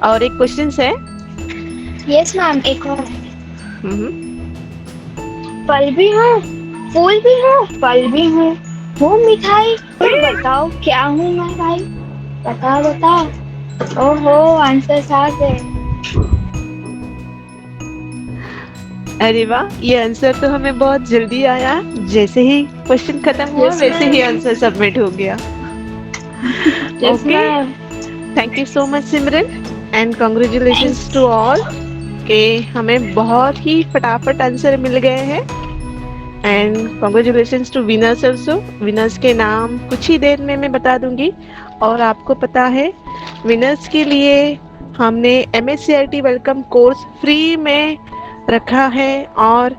और एक क्वेश्चन है। यस मैम, एक और। फल भी हूँ, फूल भी हूँ, फल भी हूँ मिठाई, पर बताओ क्या हूँ मैं भाई? बताओ बताओ। ओहो, आंसर साफ है। अरे वाह, ये आंसर तो हमें बहुत जल्दी आया। जैसे ही क्वेश्चन खत्म हुआ वैसे ही आंसर सबमिट हो गया। Okay, thank you so much Simran and congratulations to all के हमें बहुत ही फटाफट आंसर मिल गए हैं। And congratulations to winners also. Winners के नाम कुछ ही देर में मैं बता दूंगी। और आपको पता है, विनर्स के लिए हमने MSCIT वेलकम कोर्स फ्री में रखा है। और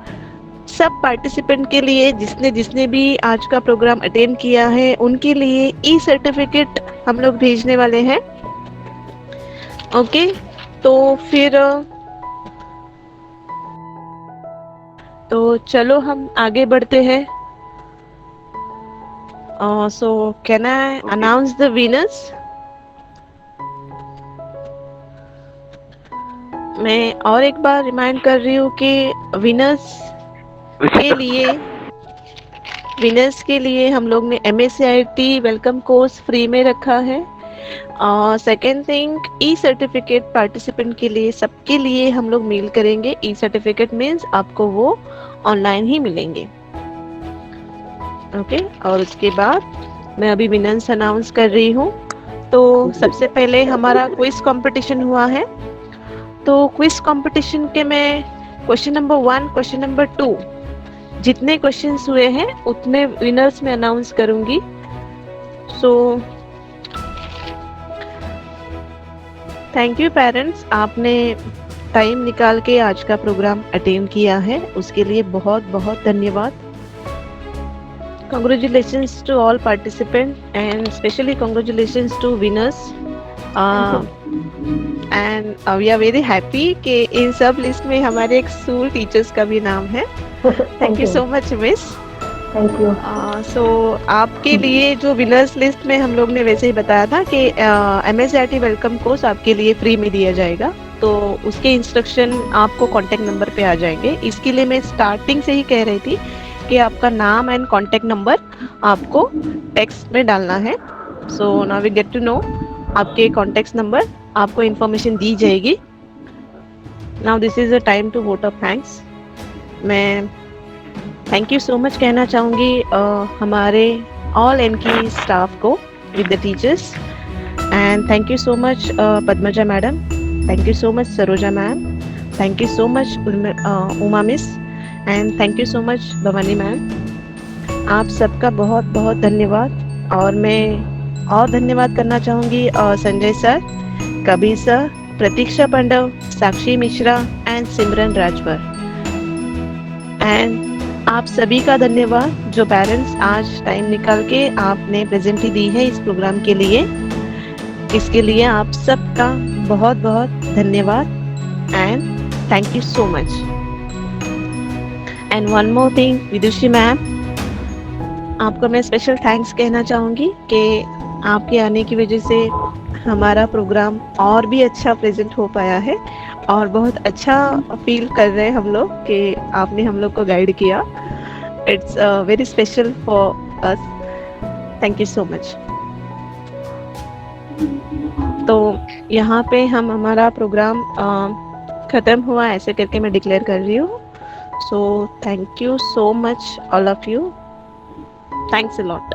सब पार्टिसिपेंट के लिए जिसने भी आज का प्रोग्राम अटेंड किया है उनके लिए ई सर्टिफिकेट हम लोग भेजने वाले हैं। ओके, तो फिर तो चलो हम आगे बढ़ते हैं। So can I announce the winners? मैं और एक बार रिमाइंड कर रही हूँ कि विनर्स के लिए हम लोग ने MSCIT वेलकम कोर्स फ्री में रखा है। सेकेंड थिंग, ई सर्टिफिकेट पार्टिसिपेंट के लिए सबके लिए हम लोग मेल करेंगे। ई सर्टिफिकेट मीन्स आपको वो ऑनलाइन ही मिलेंगे। ओके, और उसके बाद मैं अभी विनर्स अनाउंस कर रही हूँ। तो सबसे पहले हमारा क्विज कंपटीशन हुआ है। तो क्विज कंपटीशन के मैं क्वेश्चन नंबर 1, क्वेश्चन नंबर 2 जितने क्वेश्चंस हुए हैं उतने विनर्स में अनाउंस करूंगी। सो थैंक यू पेरेंट्स, आपने टाइम निकाल के आज का प्रोग्राम अटेंड किया है, उसके लिए बहुत बहुत धन्यवाद। Congratulations to all participants and especially congratulations to winners. And we are very happy कि इन सब लिस्ट में हमारे एक स्कूल टीचर्स का भी नाम है। Thank you so much miss. Thank you. So आपके लिए जो विनर्स लिस्ट में हम लोग ने वैसे ही बताया था कि MSCIT वेलकम कोर्स आपके लिए फ्री में दिया जाएगा। तो उसके इंस्ट्रक्शन आपको कॉन्टेक्ट नंबर पे आ जाएंगे। इसके लिए मैं स्टार्टिंग से ही कह रही थी कि आपका नाम एंड कॉन्टेक्ट नंबर आपको टेक्स्ट में डालना है। So now we get to know आपके कॉन्टेक्ट नंबर आपको इन्फॉर्मेशन दी जाएगी। Now this is a time to vote of thanks. मैं थैंक यू सो मच कहना चाहूँगी हमारे ऑल एनकी स्टाफ को with the teachers. And thank you so much Padmaja madam, thank you so much Saroja ma'am, thank you so much Uma miss and thank you so much Bhavani ma'am. आप सबका बहुत बहुत धन्यवाद। और मैं और धन्यवाद करना चाहूँगी Sanjay sir, Kabir sir, Pratiksha Pandav, Sakshi Mishra and Simran Rajbhar. And आप सभी का धन्यवाद जो पेरेंट्स आज टाइम निकाल के आपने प्रेजेंटी दी है इस प्रोग्राम के लिए। इसके लिए आप सबका बहुत बहुत धन्यवाद and thank you so much. And one more thing Vidushi ma'am, आपको मैं स्पेशल थैंक्स कहना चाहूँगी कि आपके आने की वजह से हमारा प्रोग्राम और भी अच्छा प्रेजेंट हो पाया है और बहुत अच्छा फील कर रहे हैं हम लोग कि आपने हम लोग को गाइड किया। It's very special for us. Thank you so much. तो यहाँ पे हम हमारा प्रोग्राम ख़त्म हुआ ऐसे करके मैं डिक्लेयर कर रही हूँ। So thank you so much all of you. Thanks a lot.